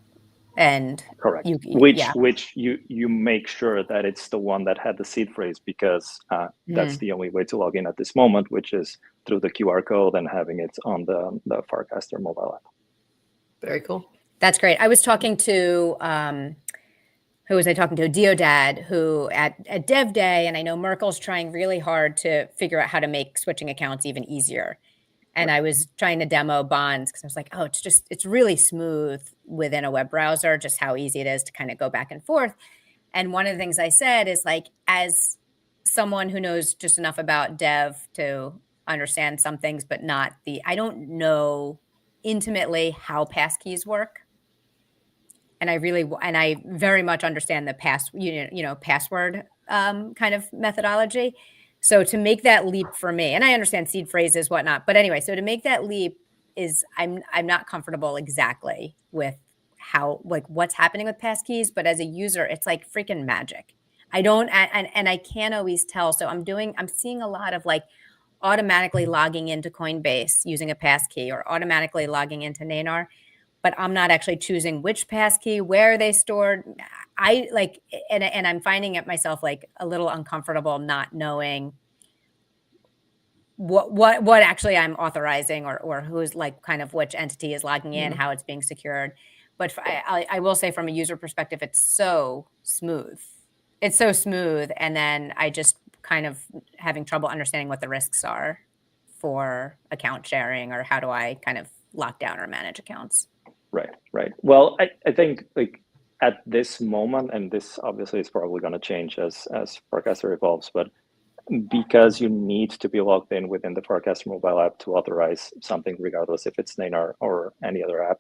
and correct. Which you make sure that it's the one that had the seed phrase, because that's the only way to log in at this moment, which is through the QR code and having it on the Farcaster mobile app. Very cool. That's great. I was talking to, who was I talking to? Deodad, who at Dev Day, and I know Merkel's trying really hard to figure out how to make switching accounts even easier. And I was trying to demo Bonds because I was like, oh, it's really smooth within a web browser, just how easy it is to kind of go back and forth. And one of the things I said is, like, as someone who knows just enough about dev to understand some things, but not I don't know intimately how passkeys work. And I very much understand the password kind of methodology. So to make that leap for me, and I understand seed phrases, whatnot, but anyway, so to make that leap is I'm not comfortable exactly with how, like, what's happening with passkeys, but as a user, it's like freaking magic. I don't, and I can't always tell. So I'm seeing a lot of, like, automatically logging into Coinbase using a passkey, or automatically logging into Neinar, but I'm not actually choosing which passkey, where they stored. And I'm finding it myself, like, a little uncomfortable not knowing what actually I'm authorizing, or who's, like, kind of which entity is logging in, how it's being secured. But I will say, from a user perspective, it's so smooth. It's so smooth. And then I just kind of having trouble understanding what the risks are for account sharing, or how do I kind of lock down or manage accounts. Right. Well, I think, like, at this moment, and this obviously is probably going to change as Farcaster evolves, but because you need to be logged in within the Farcaster mobile app to authorize something, regardless if it's Neinar or any other app,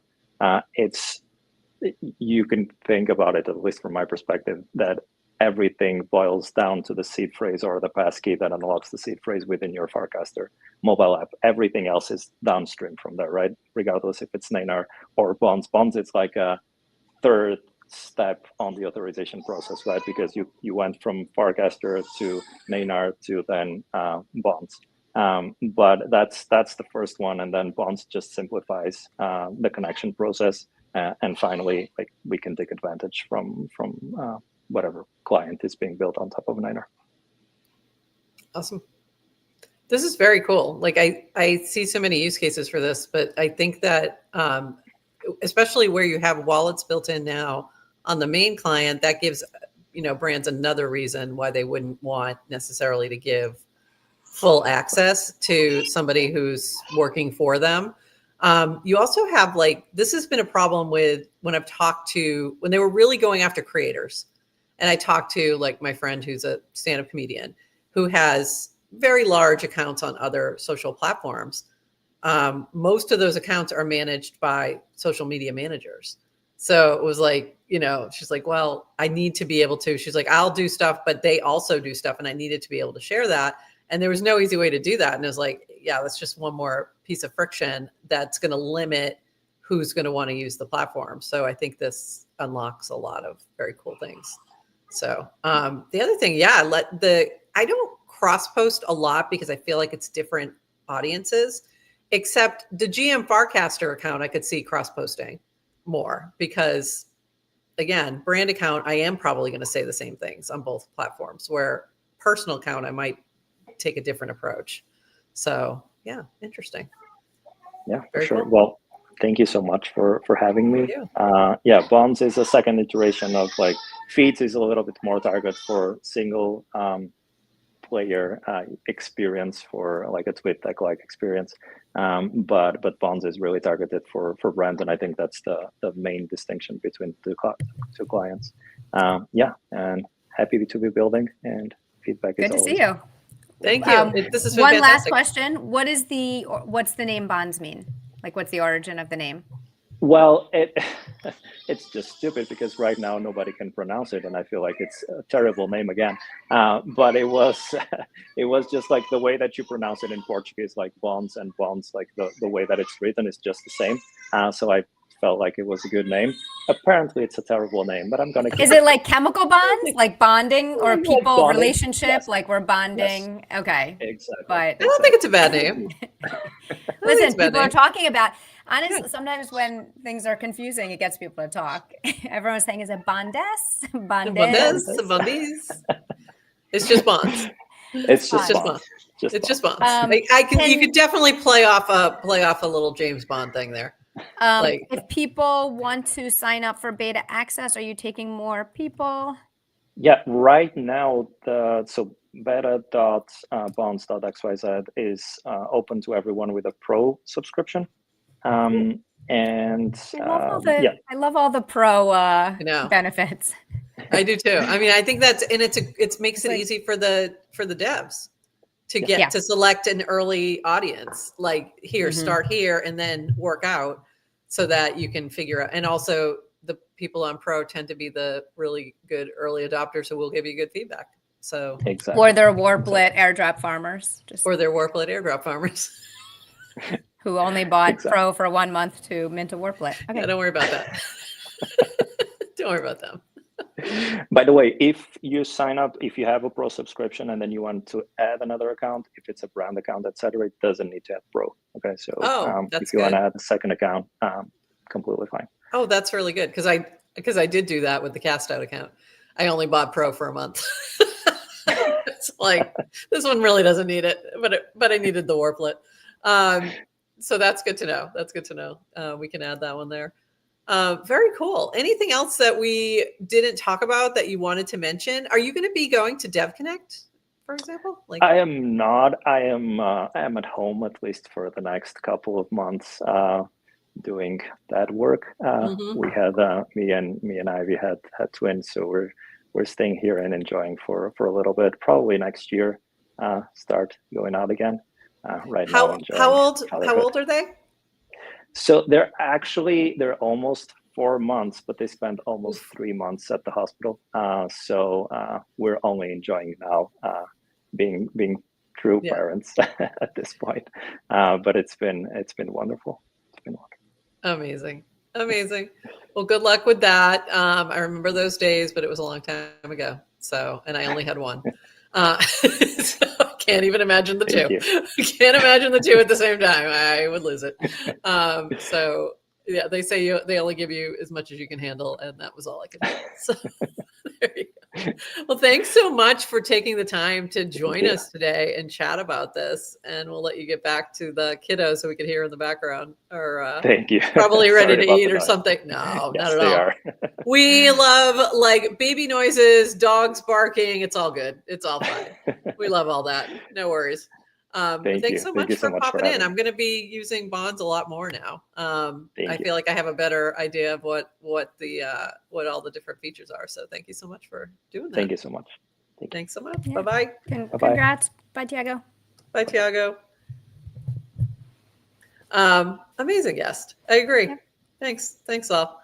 you can think about it, at least from my perspective, that everything boils down to the seed phrase or the passkey that unlocks the seed phrase within your Farcaster mobile app. Everything else is downstream from there, right? Regardless if it's Neinar or Bonds. Bonds, it's like a third step on the authorization process, right? Because you went from Farcaster to Neinar to then Bonds. But that's the first one, and then Bonds just simplifies the connection process, and finally, like, we can take advantage from whatever client is being built on top of Neinar. Awesome. This is very cool. Like, I see so many use cases for this, but I think that especially where you have wallets built in now on the main client, that gives, brands another reason why they wouldn't want necessarily to give full access to somebody who's working for them. You also have, like, this has been a problem with when I've talked to, when they were really going after creators. And I talked to, like, my friend who's a stand-up comedian who has very large accounts on other social platforms. Most of those accounts are managed by social media managers. So it was like, she's like, well, I need to be able to, she's like, I'll do stuff, but they also do stuff, and I needed to be able to share that. And there was no easy way to do that. And it was like, yeah, that's just one more piece of friction that's going to limit who's going to want to use the platform. So I think this unlocks a lot of very cool things. So the other thing, I don't cross post a lot because I feel like it's different audiences, except the GM Farcaster account, I could see cross posting more because, again, brand account, I am probably going to say the same things on both platforms, where personal account, I might take a different approach. So yeah, interesting. Yeah, Very for sure. cool. Well, thank you so much for having me. Yeah, Bonds is a second iteration of like Feeds is a little bit more targeted for single player experience, for like a tweet deck like experience. But Bonds is really targeted for brand, and I think that's the main distinction between the two clients. Yeah, and happy to be building, and feedback is Good to always see you. Thank you. This is one last fantastic. question. What's the name Bonds mean? Like, what's the origin of the name? Well, it's just stupid because right now nobody can pronounce it, and I feel like it's a terrible name again. But it was just like the way that you pronounce it in Portuguese, like bonds, and bonds, like the way that it's written is just the same. So I felt like it was a good name. Apparently, it's a terrible name, but I'm gonna. Is it like chemical bonds, like bonding, or Like people bonding, relationship, yes. like we're bonding? Yes. Okay, Exactly. but I don't think it's a bad name. listen, people are talking about. Honestly, sometimes when things are confusing, it gets people to talk. Everyone's saying, "Is it bondes? Bondes? Bondes? It's just bonds. It's just bonds. bonds. It's just bonds. You could definitely play off a little James Bond thing there. If people want to sign up for beta access, are you taking more people? Yeah, right now so beta.bonds.xyz is open to everyone with a pro subscription. And I love all the pro benefits. I do too. I mean, I think it makes it easy for the devs to get to select an early audience, like here, start here, and then work out so that you can figure out. And also the people on pro tend to be the really good early adopters who will give you good feedback. So exactly. Or they're Warplit airdrop farmers. Or they're Warplit airdrop farmers. Who only bought pro for 1 month to mint a Warplit. Okay. Yeah, don't worry about that. Don't worry about them. By the way, if you sign up, if you have a pro subscription and then you want to add another account, if it's a brand account, etc., it doesn't need to have pro. Okay, so if you want to add a second account, completely fine. Oh, that's really good because I did do that with the cast out account. I only bought pro for a month. It's like this one really doesn't need it, but I needed the Warplit. So that's good to know. That's good to know. We can add that one there. Very cool. Anything else that we didn't talk about that you wanted to mention? Are you going to be going to DevConnect, for example? I am not. I am at home at least for the next couple of months doing that work. We had me and Ivy had twins, so we're staying here and enjoying for a little bit. Probably next year, start going out again. Right now, how old are they? So they're almost 4 months, but they spent almost 3 months at the hospital. So we're only enjoying now being true parents at this point. But it's been wonderful. It's been wonderful. Amazing. Well, good luck with that. I remember those days, but it was a long time ago. So, and I only had one. So I can't even imagine the two. I can't imagine the two at the same time. I would lose it. So yeah, they say they only give you as much as you can handle, and that was all I could handle. So there you go. Well, thanks so much for taking the time to join us today and chat about this. And we'll let you get back to the kiddos so we could hear in the background. Or thank you. Probably ready to eat or something. No, yes, not at all. We love like baby noises, dogs barking. It's all good. It's all fine. We love all that. No worries. Thanks so much for popping in. I'm going to be using bonds a lot more now. I feel like I have a better idea of what all the different features are. So thank you so much for doing that. Thank you so much. Thanks so much. Yeah. Bye-bye. Congrats. Bye, Tiago. Bye, Tiago. Amazing guest. I agree. Yeah. Thanks all.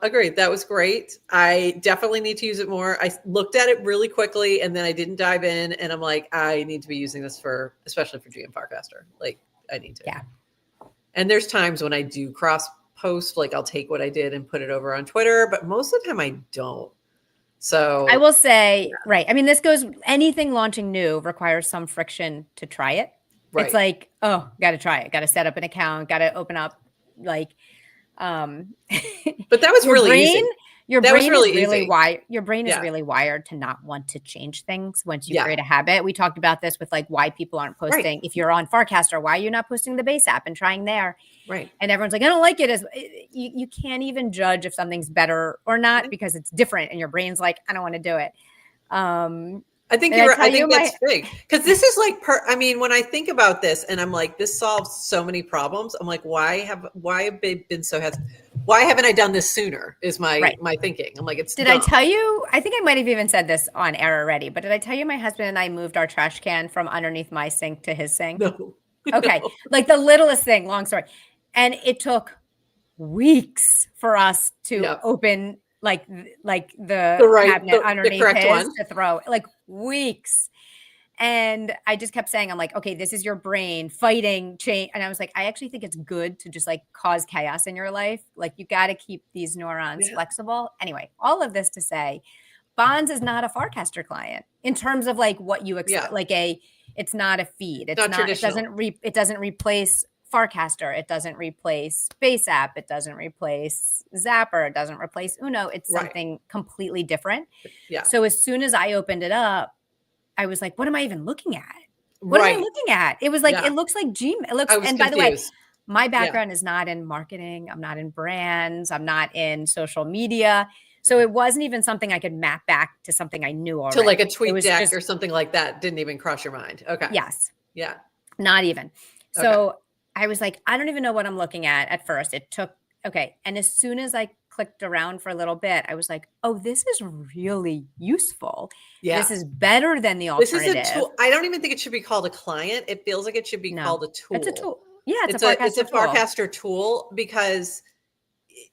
Agreed. That was great. I definitely need to use it more. I looked at it really quickly and then I didn't dive in, and I'm like, I need to be using this especially for GM Farcaster. Like I need to. Yeah. And there's times when I do cross post, like I'll take what I did and put it over on Twitter, but most of the time I don't. So I will say, right. I mean, anything launching new requires some friction to try it. Right. It's like, oh, got to try it. Got to set up an account. Got to open up like, but that was really easy. Your That brain was is really really easy. wired. Your brain is Yeah. really wired to not want to change things once you Yeah. create a habit. We talked about this with like why people aren't posting. Right. If you're on Farcaster, why are you not posting the base app and trying there? Right. And everyone's like, I don't like it. You can't even judge if something's better or not because it's different, and your brain's like, I don't want to do it. I think I think that's big, because this is like, I mean, when I think about this and I'm like, this solves so many problems. I'm like, why have they been so hesitant? Why haven't I done this sooner? Is my thinking. I'm like, it's. Did I tell you? I think I might have even said this on air already, but did I tell you my husband and I moved our trash can from underneath my sink to his sink? No. Okay, like the littlest thing. Long story, and it took weeks for us to open like the cabinet underneath his to throw, like weeks. And I just kept saying, I'm like, okay, this is your brain fighting change. And I was like, I actually think it's good to just like cause chaos in your life. Like you got to keep these neurons flexible. Anyway, all of this to say, Bonds is not a Farcaster client in terms of like what you expect. Like it's not a feed. It's not it doesn't replace Farcaster. It doesn't replace Base App. It doesn't replace Zapper. It doesn't replace Uno. It's something completely different. Yeah. So as soon as I opened it up, I was like, what am I even looking at? What am I looking at? It was like, it looks like Gmail. It looks, and by the way, my background is not in marketing. I'm not in brands. I'm not in social media. So it wasn't even something I could map back to something I knew already. To like a tweet deck or something like that. Didn't even cross your mind. Okay. Yes. Yeah. Not even. So I was like, I don't even know what I'm looking at first. It took, and as soon as I clicked around for a little bit, I was like, oh, this is really useful. Yeah. This is better than the alternative. This is a tool. I don't even think it should be called a client. It feels like it should be called a tool. It's a tool. Yeah, it's a Farcaster tool because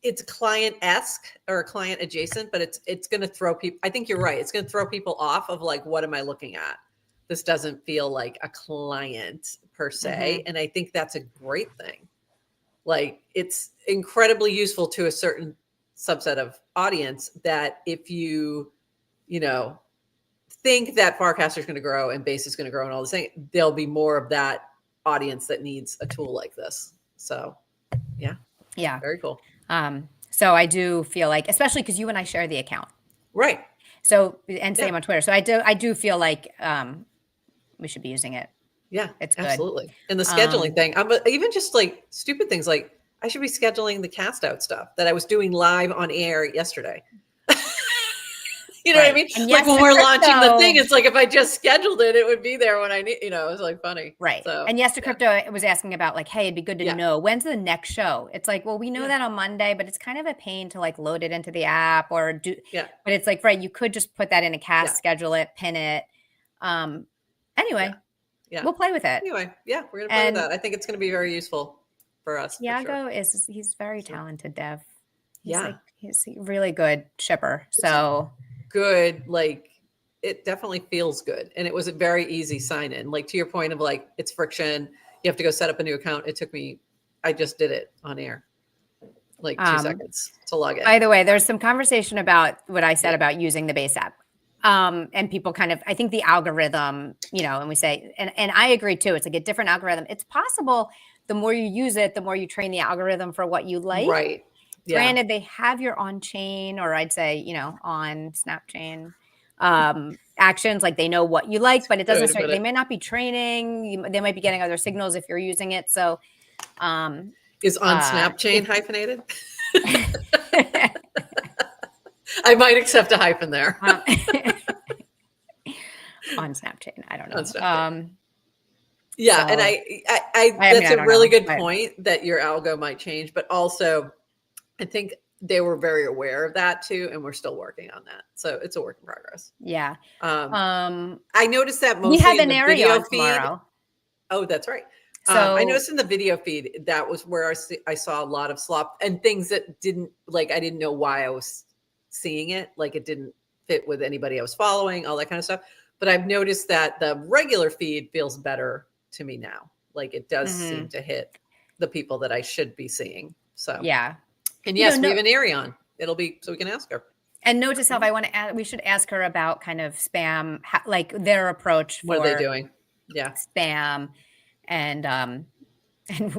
it's client-esque or client adjacent, but it's going to throw people. I think you're right. It's going to throw people off of like, what am I looking at? This doesn't feel like a client per se. And I think that's a great thing. Like it's incredibly useful to a certain subset of audience that if you think that Farcaster is going to grow and Base is going to grow and all this thing, there'll be more of that audience that needs a tool like this. So yeah, very cool. So I do feel like, especially because you and I share the account, right? So and same on Twitter. So I do feel like we should be using it. Yeah, it's good. Absolutely. And the scheduling thing, even just like stupid things like I should be scheduling the cast out stuff that I was doing live on air yesterday. You know what I mean? And like when we're launching the thing, it's like if I just scheduled it, it would be there when I need, it was like funny. Right. So, and Yes to Crypto was asking about like, hey, it'd be good to know when's the next show. It's like, well, we know that on Monday, but it's kind of a pain to like load it into the app or do. Yeah. But it's like, right, you could just put that in a cast, schedule it, pin it. Anyway. Yeah. We'll play with it. Anyway, yeah, we're going to play with that. I think it's going to be very useful for us. Iago he's very talented, Dev. He's a really good shipper. So good. Like it definitely feels good. And it was a very easy sign in, like to your point of like, it's friction. You have to go set up a new account. It took me, I just did it on air. Like 2 seconds to log in. By the way, there's some conversation about what I said about using the Base app. And people kind of, I think the algorithm, and we say, and I agree too, it's like a different algorithm. It's possible the more you use it, the more you train the algorithm for what you like. Right. Yeah. Granted, they have your on-chain or I'd say, on Snap chain actions, like they know what you like, but it doesn't they may not be training. They might be getting other signals if you're using it. So is on Snap chain hyphenated? I might accept a hyphen there. On Snapchat, I don't know. Yeah, so, and I that's a really good point that your algo might change, but also I think they were very aware of that too, and we're still working on that. So it's a work in progress. Yeah. I noticed that mostly we have in the video feed. Tomorrow. Oh, that's right. So I noticed in the video feed that was where I saw a lot of slop and things that didn't like. I didn't know why I was seeing it, like it didn't fit with anybody I was following, all that kind of stuff. But I've noticed that the regular feed feels better to me now. Like it does seem to hit the people that I should be seeing. So yeah. And yes, we have an Ari on. It'll be so we can ask her. And note to self, I want to add, we should ask her about kind of spam, like their approach for What are they doing? Yeah. Spam and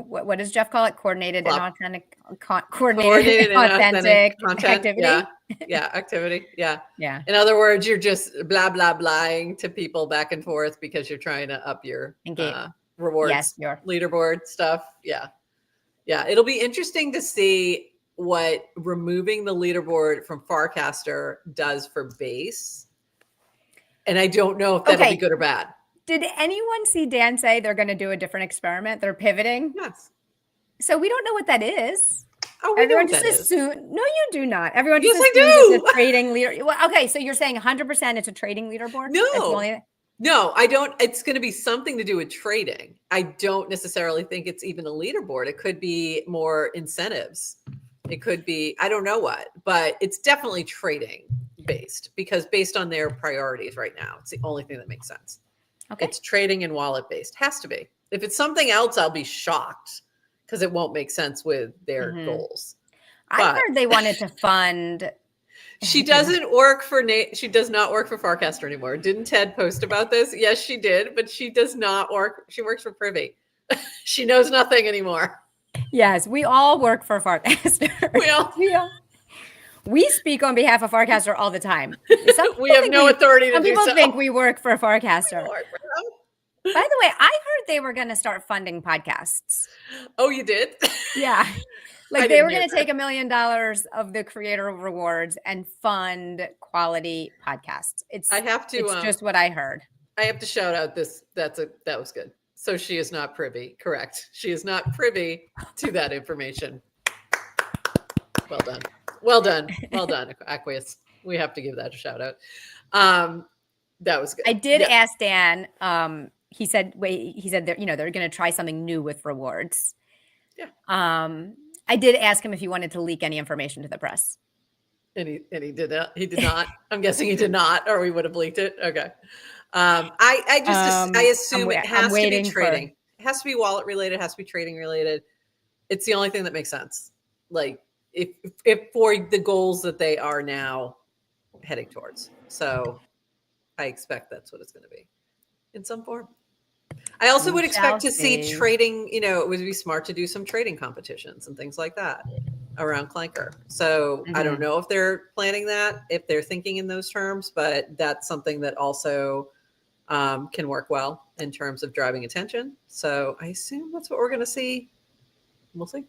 what does Jeff call it? Coordinated and authentic, coordinated and authentic content. Activity. Yeah. Activity. Yeah. Yeah. In other words, you're just blah, blah, blahing to people back and forth because you're trying to up your rewards, leaderboard stuff. Yeah. Yeah. It'll be interesting to see what removing the leaderboard from Farcaster does for base. And I don't know if that'll be good or bad. Did anyone see Dan say they're going to do a different experiment? They're pivoting. Yes. So we don't know what that is. Oh, we Everyone know what just that assume. No, you do not. Everyone yes, just I do. It's a trading leader. Well, okay, so you're saying 100% it's a trading leaderboard? No, I don't. It's going to be something to do with trading. I don't necessarily think it's even a leaderboard. It could be more incentives. It could be, I don't know what, but it's definitely trading based because based on their priorities right now, it's the only thing that makes sense. Okay. It's trading and wallet based. Has to be. If it's something else, I'll be shocked because it won't make sense with their goals. I heard they wanted to fund. She doesn't work for she does not work for Farcaster anymore. Didn't Ted post about this? Yes, she did, but she does not work. She works for Privy. She knows nothing anymore. Yes, we all work for Farcaster. We speak on behalf of Farcaster all the time. We have no authority to do so. Some people think we work for Farcaster. By the way, I heard they were going to start funding podcasts. Oh, you did? Yeah. Like they were going to take $1 million of the creator rewards and fund quality podcasts. It's just what I heard. I have to shout out this. That was good. So she is not privy. Correct. She is not privy to that information. Well done. Well done. Well done, Aqueous. We have to give that a shout out. That was good. I did ask Dan. He said they're going to try something new with rewards. Yeah. I did ask him if he wanted to leak any information to the press. And he did not. He did not. I'm guessing he did not, or we would have leaked it. Okay. I assume it has to be trading. It has to be wallet related. It has to be trading related. It's the only thing that makes sense. Like if for the goals that they are now heading towards. So I expect that's what it's going to be in some form. I also would expect to see trading, it would be smart to do some trading competitions and things like that around Clanker. So I don't know if they're planning that, if they're thinking in those terms, but that's something that also can work well in terms of driving attention. So I assume that's what we're going to see. We'll see.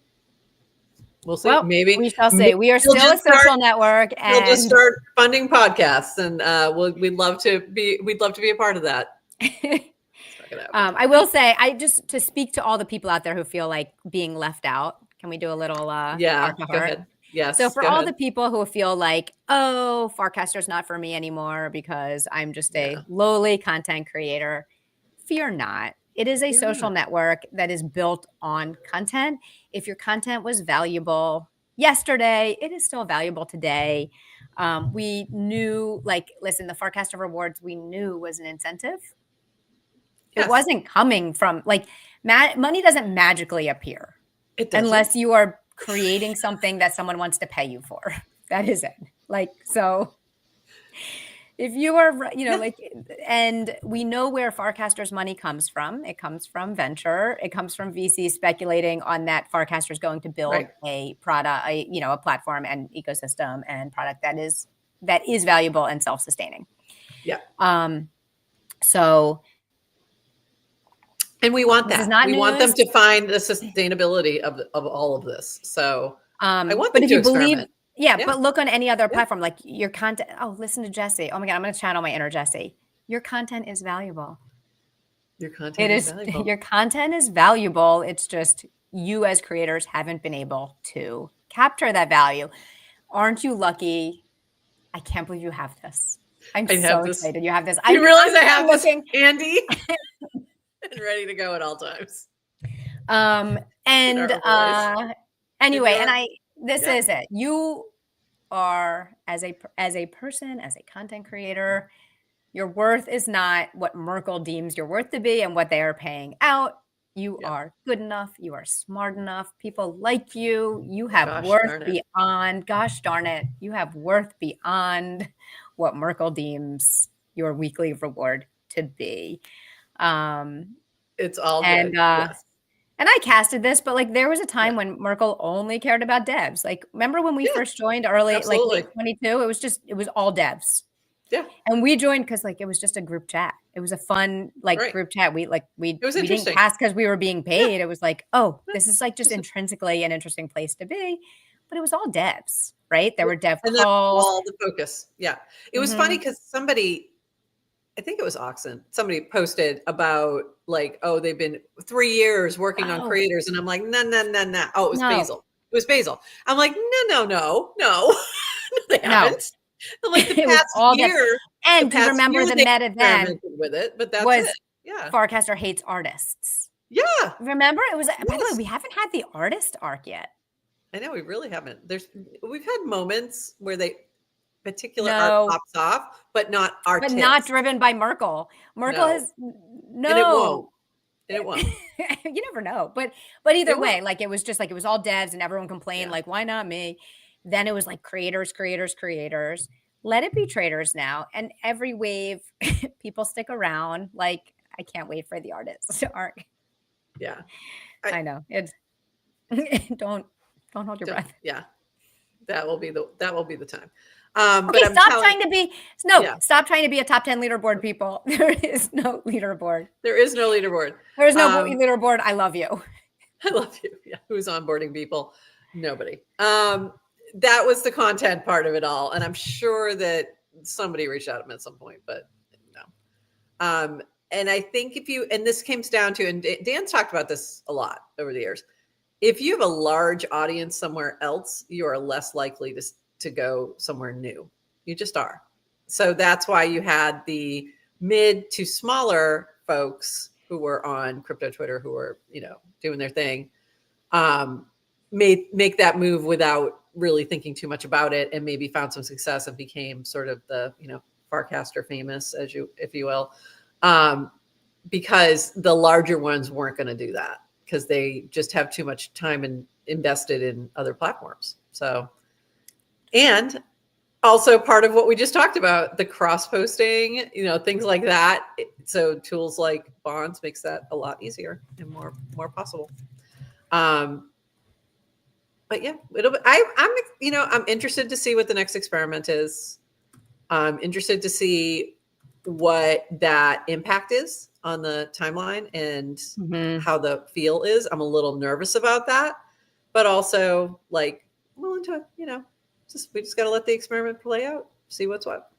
We'll see. Well, maybe we shall see. We are still a social network, and we'll just start funding podcasts, and we'd love to be a part of that. I will say, to speak to all the people out there who feel like being left out. Can we do a little heart to heart? Go ahead. Yes. So for all the people who feel like, oh, Farcaster's not for me anymore because I'm just a lowly content creator, fear not. It is a social network that is built on content. If your content was valuable yesterday, it is still valuable today. We knew, listen, the Farcaster rewards we knew was an incentive. Yes. It wasn't coming from money doesn't magically appear unless you are creating something that someone wants to pay you for. That is it. So if you are, and we know where Farcaster's money comes from. It comes from venture. It comes from VCs speculating on that Farcaster is going to build a product, a platform and ecosystem and product that is valuable and self-sustaining. Yeah. So. And we want that. We want them to find the sustainability of all of this. So I want them to experiment. But look on any other platform, like your content. Oh, listen to Jesse. Oh my God, I'm going to channel my inner Jesse. Your content is valuable. Your content is valuable. Your content is valuable. It's just you as creators haven't been able to capture that value. Aren't you lucky? I can't believe you have this. I'm so excited you have this. You realize I have this handy and ready to go at all times. Anyway, this is it. You are as a person, as a content creator, your worth is not what Merkle deems your worth to be and what they are paying out. You Yep. are good enough. You are smart enough. People like you. You have Gosh worth darn it. beyond, gosh darn it, you have worth beyond what Merkel deems your weekly reward to be. It's all And good. Yes. and I casted this, but like there was a time Yeah. when Merkel only cared about devs. Like, remember when we Yeah, first joined early, like absolutely. late 22? It was all devs. Yeah. And we joined because like it was just a group chat. It was a fun like Right. group chat. We It was didn't interesting. cast because we were being paid. Yeah. It was like, oh, Yeah. this is like just Just a- intrinsically an interesting place to be. But it was all devs, right? There were dev And that's calls. all the focus. Yeah. It was funny because somebody, I think it was Oxen, somebody posted about like, oh, they've been 3 years working on creators. And I'm like, no. Oh, it was No. Basil. It was Basil. I'm like, no. They haven't. And like the It was past all year. And do you remember the they meta then experimented with it, but that's was it. Yeah. Farcaster hates artists. Yeah. Remember? It was, by the way, Yes. we haven't had the artist arc yet. I know we really haven't. We've had moments where particular No. art pops off, but not artists. But not driven by Merkel. Merkel No. has no. And it won't. And it won't. You never know. But either way, like it was just like it was all devs and everyone complained, like, why not me? Then it was like creators. Let it be traders now. And every wave, people stick around. Like, I can't wait for the artists arc. Yeah. I know. It's don't hold your breath. Yeah. That will be the time. Okay, but stop trying to be a top 10 leaderboard, people. There is no leaderboard. There is no leaderboard. There is no leaderboard. I love you. I love you. Yeah. Who's onboarding people? Nobody. That was the content part of it all. And I'm sure that somebody reached out to him at some point, but no. And I think and this comes down to, and Dan's talked about this a lot over the years. If you have a large audience somewhere else, you are less likely to go somewhere new. You just are. So that's why you had the mid to smaller folks who were on crypto Twitter, who were, doing their thing, make that move without really thinking too much about it, and maybe found some success and became sort of the, Farcaster famous, if you will, because the larger ones weren't going to do that because they just have too much time invested in other platforms. So, and also part of what we just talked about, the cross posting, things like that. So tools like Bonds makes that a lot easier and more possible. But yeah, I'm interested to see what the next experiment is. I'm interested to see what that impact is on the timeline and how the feel is. I'm a little nervous about that, but also like willing to, we just got to let the experiment play out, see what's what.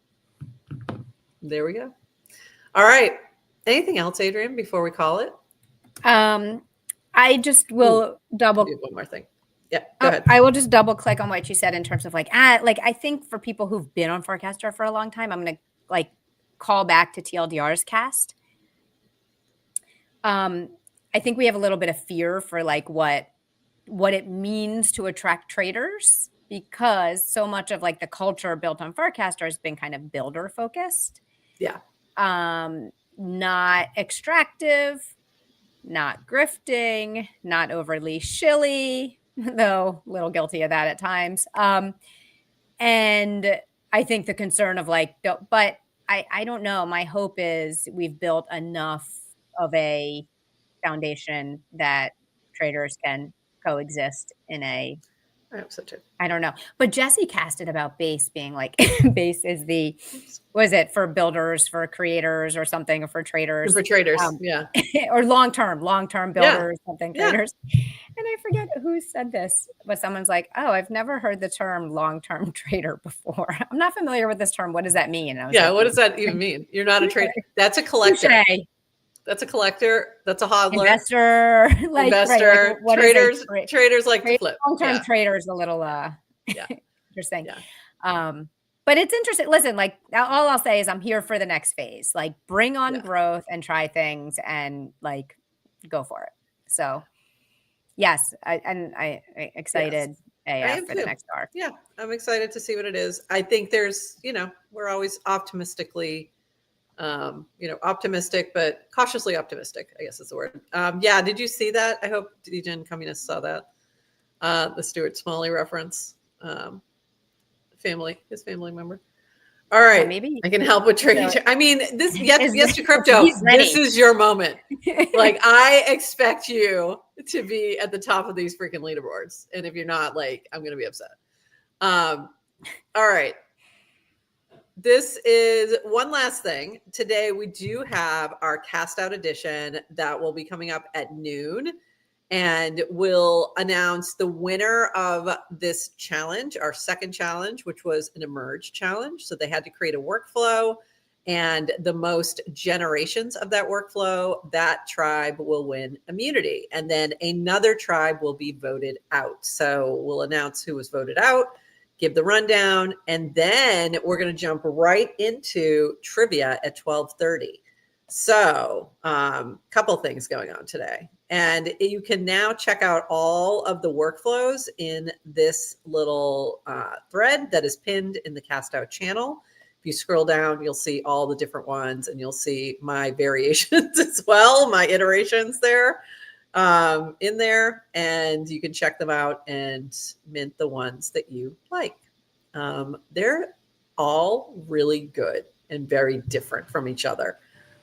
There we go. All right. Anything else, Adrienne, before we call it? I just will double. One more thing. Yeah, go ahead. I will just double click on what you said in terms of like I think for people who've been on Farcaster for a long time, I'm going to like call back to TLDR's cast. I think we have a little bit of fear for like what it means to attract traders, because so much of like the culture built on Farcaster has been kind of builder focused. Yeah. Not extractive, not grifting, not overly shilly, though a little guilty of that at times. And I think the concern of like, but I don't know. My hope is we've built enough of a foundation that traders can coexist in a, I hope so too. I don't know. But Jesse casted about base being like, base is the, was it for builders, for creators or something, or for traders? For traders, yeah. Or long-term builders, something, traders. And I forget who said this, but someone's like, oh, I've never heard the term long-term trader before. I'm not familiar with this term. What does that mean? And I was like, what does that even mean? You're not a trader. That's a collector. Touché. That's a collector. That's a hodler. Investor. Investor. Right, traders like to flip. Long-term traders a little interesting. Yeah. But it's interesting. Listen, like all I'll say is I'm here for the next phase. Like bring on growth and try things and like go for it. So yes, I'm excited AF for the next arc. Yeah, I'm excited to see what it is. I think there's, we're always optimistically Optimistic, but cautiously optimistic, I guess is the word. Yeah. Did you see that? I hope Adrienne Communist saw that. The Stuart Smalley reference. His family member. All right. Maybe I can help with trade. I mean, this yes to crypto. This is your moment. Like, I expect you to be at the top of these freaking leaderboards. And if you're not, like, I'm going to be upset. All right. This is one last thing. Today, we do have our cast out edition that will be coming up at noon. And we'll announce the winner of this challenge, our second challenge, which was an emerge challenge. So they had to create a workflow, and the most generations of that workflow, that tribe will win immunity. And then another tribe will be voted out. So we'll announce who was voted out, give the rundown, and then we're going to jump right into trivia at 12:30. So couple things going on today. And you can now check out all of the workflows in this little thread that is pinned in the Cast Out channel. If you scroll down, you'll see all the different ones, and you'll see my variations as well, my iterations there in there. And you can check them out and mint the ones that you like. They're all really good and very different from each other.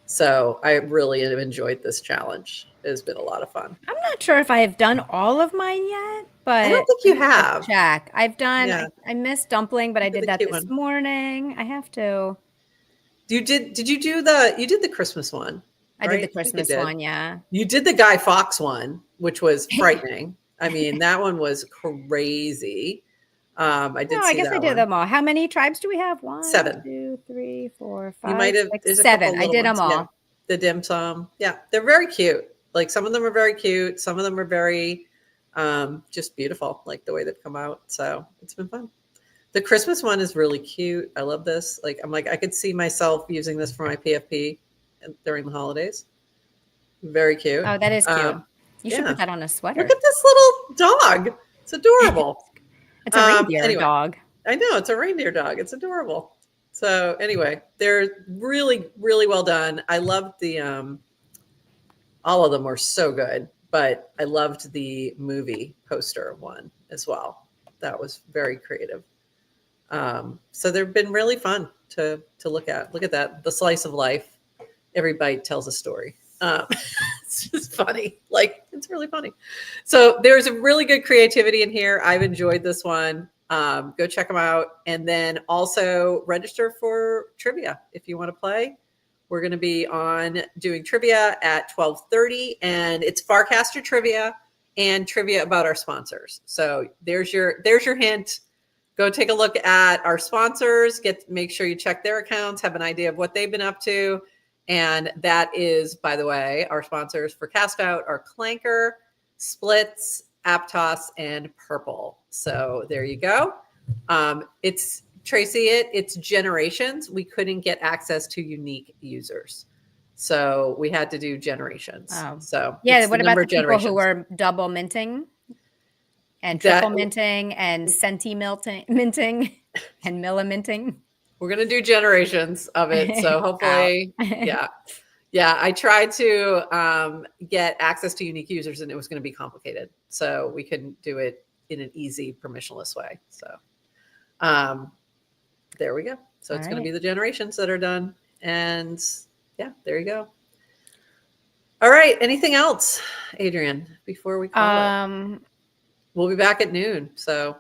So I really have enjoyed this challenge. It has been a lot of fun. I'm not sure if I have done all of mine yet, but I don't think you have. Check. I've done. I missed dumpling, but I did that this morning. I have to. You did you do the? You did the Christmas one. I did the Christmas one. Yeah. You did the Guy Fawkes one, which was frightening. I mean, that one was crazy. I did. No, I guess I did them all. How many tribes do we have? 7, 2, 3, 4, 5. You might have 6, 7. I did them all. Yeah. The dim sum. Yeah, they're very cute. Like, some of them are very cute. Some of them are very just beautiful, like the way they've come out. So it's been fun. The Christmas one is really cute. I love this. Like, I'm like, I could see myself using this for my PFP during the holidays. Very cute. Oh, that is cute. You should put that on a sweater. Look at this little dog. It's adorable. It's a reindeer dog. I know, it's a reindeer dog. It's adorable. So anyway, they're really, really well done. I loved the all of them were so good, but I loved the movie poster one as well. That was very creative. So they've been really fun to look at. Look at that. The slice of life. Every bite tells a story. It's just funny. Like, it's really funny. So there's a really good creativity in here. I've enjoyed this one. Go check them out. And then also register for trivia if you want to play. We're going to be on doing trivia at 12:30, and it's Farcaster trivia and trivia about our sponsors. So there's your hint. Go take a look at our sponsors. Make sure you check their accounts, have an idea of what they've been up to. And that is, by the way, our sponsors for Cast Out are Clanker, Splits, Aptos, and Purple. So there you go. It's Tracy. It's generations. We couldn't get access to unique users, so we had to do generations. Oh. So yeah. What about the people who were double minting and triple minting and centi minting and milliminting? We're going to do generations of it. So hopefully, yeah. I tried to get access to unique users, and it was going to be complicated. So we couldn't do it in an easy, permissionless way. So there we go. So it's going to be the generations that are done. And yeah, there you go. All right. Anything else, Adrienne, before we call it? We'll be back at noon. So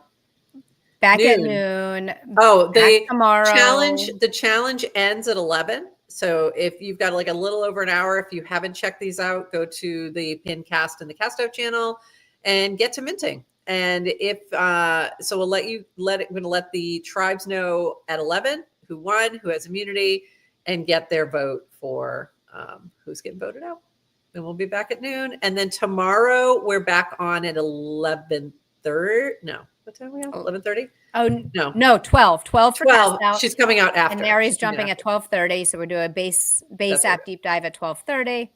at noon. Oh, tomorrow. The challenge ends at 11. So if you've got like a little over an hour, if you haven't checked these out, go to the pin cast and the Cast Out channel and get to minting. And if so, we're going to let the tribes know at 11 who won, who has immunity, and get their vote for who's getting voted out. And we'll be back at noon. And then tomorrow we're back on at 11:30. No. What time are we on? 11:30? Oh, no, 12. 12 for Cast Out. She's coming out after. And Mary's jumping at 12:30. So we're doing a base app deep dive at 12:30.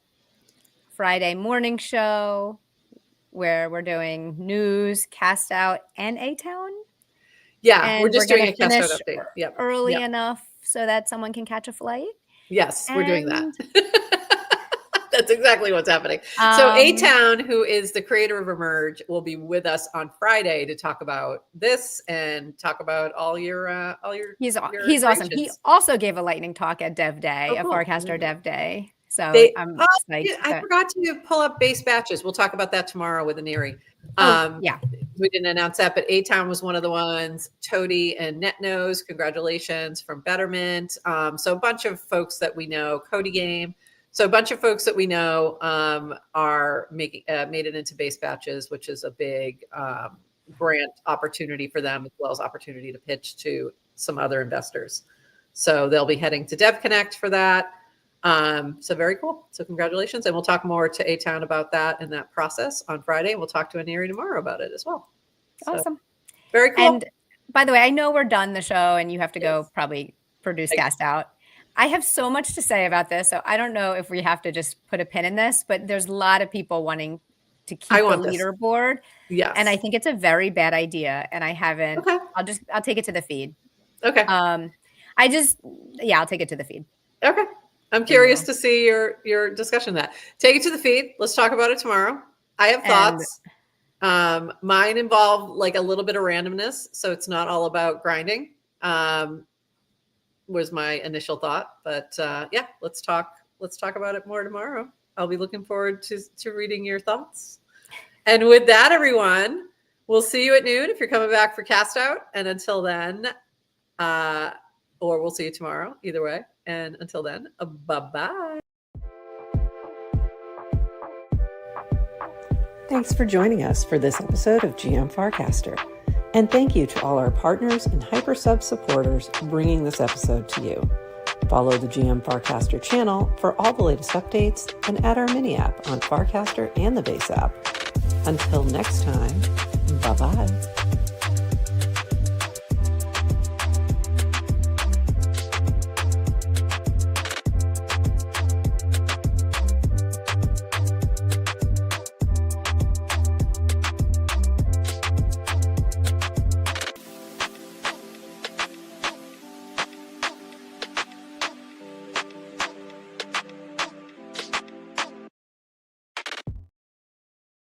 Friday morning show where we're doing news, Cast Out, and A-Town. Yeah, we're just doing a Cast Out update. Early enough so that someone can catch a flight. Yes, we're doing that. That's exactly what's happening. So A-Town, who is the creator of Emerge, will be with us on Friday to talk about this and talk about all your He's your awesome. He also gave a lightning talk at Dev Day, cool. Farcaster Dev Day. So I'm I forgot to pull up base batches. We'll talk about that tomorrow with Aniri. Yeah. We didn't announce that, but A-Town was one of the ones. Toady and NetNose, congratulations from Betterment. So a bunch of folks that we know, Cody Game. So a bunch of folks that we know are made it into base batches, which is a big grant opportunity for them, as well as opportunity to pitch to some other investors. So they'll be heading to DevConnect for that. So very cool. So congratulations. And we'll talk more to A-Town about that and that process on Friday. We'll talk to Aniri tomorrow about it as well. Awesome. So, very cool. And by the way, I know we're done the show and you have to go probably produce Cast Out. I have so much to say about this. So I don't know if we have to just put a pin in this, but there's a lot of people wanting to keep the leaderboard. Yes. And I think it's a very bad idea. And I haven't, I'll take it to the feed. Okay. I'll take it to the feed. Okay. I'm curious to see your discussion of that. Take it to the feed. Let's talk about it tomorrow. I have thoughts. Mine involve like a little bit of randomness. So it's not all about grinding. Was my initial thought, but let's talk about it more tomorrow. I'll be looking forward to reading your thoughts. And with that, everyone, we'll see you at noon if you're coming back for Cast Out. And until then, or we'll see you tomorrow, either way. And until then, bye-bye. Thanks for joining us for this episode of GM Farcaster. And thank you to all our partners and HyperSub supporters bringing this episode to you. Follow the GM Farcaster channel for all the latest updates and add our mini app on Farcaster and the base app. Until next time, bye-bye.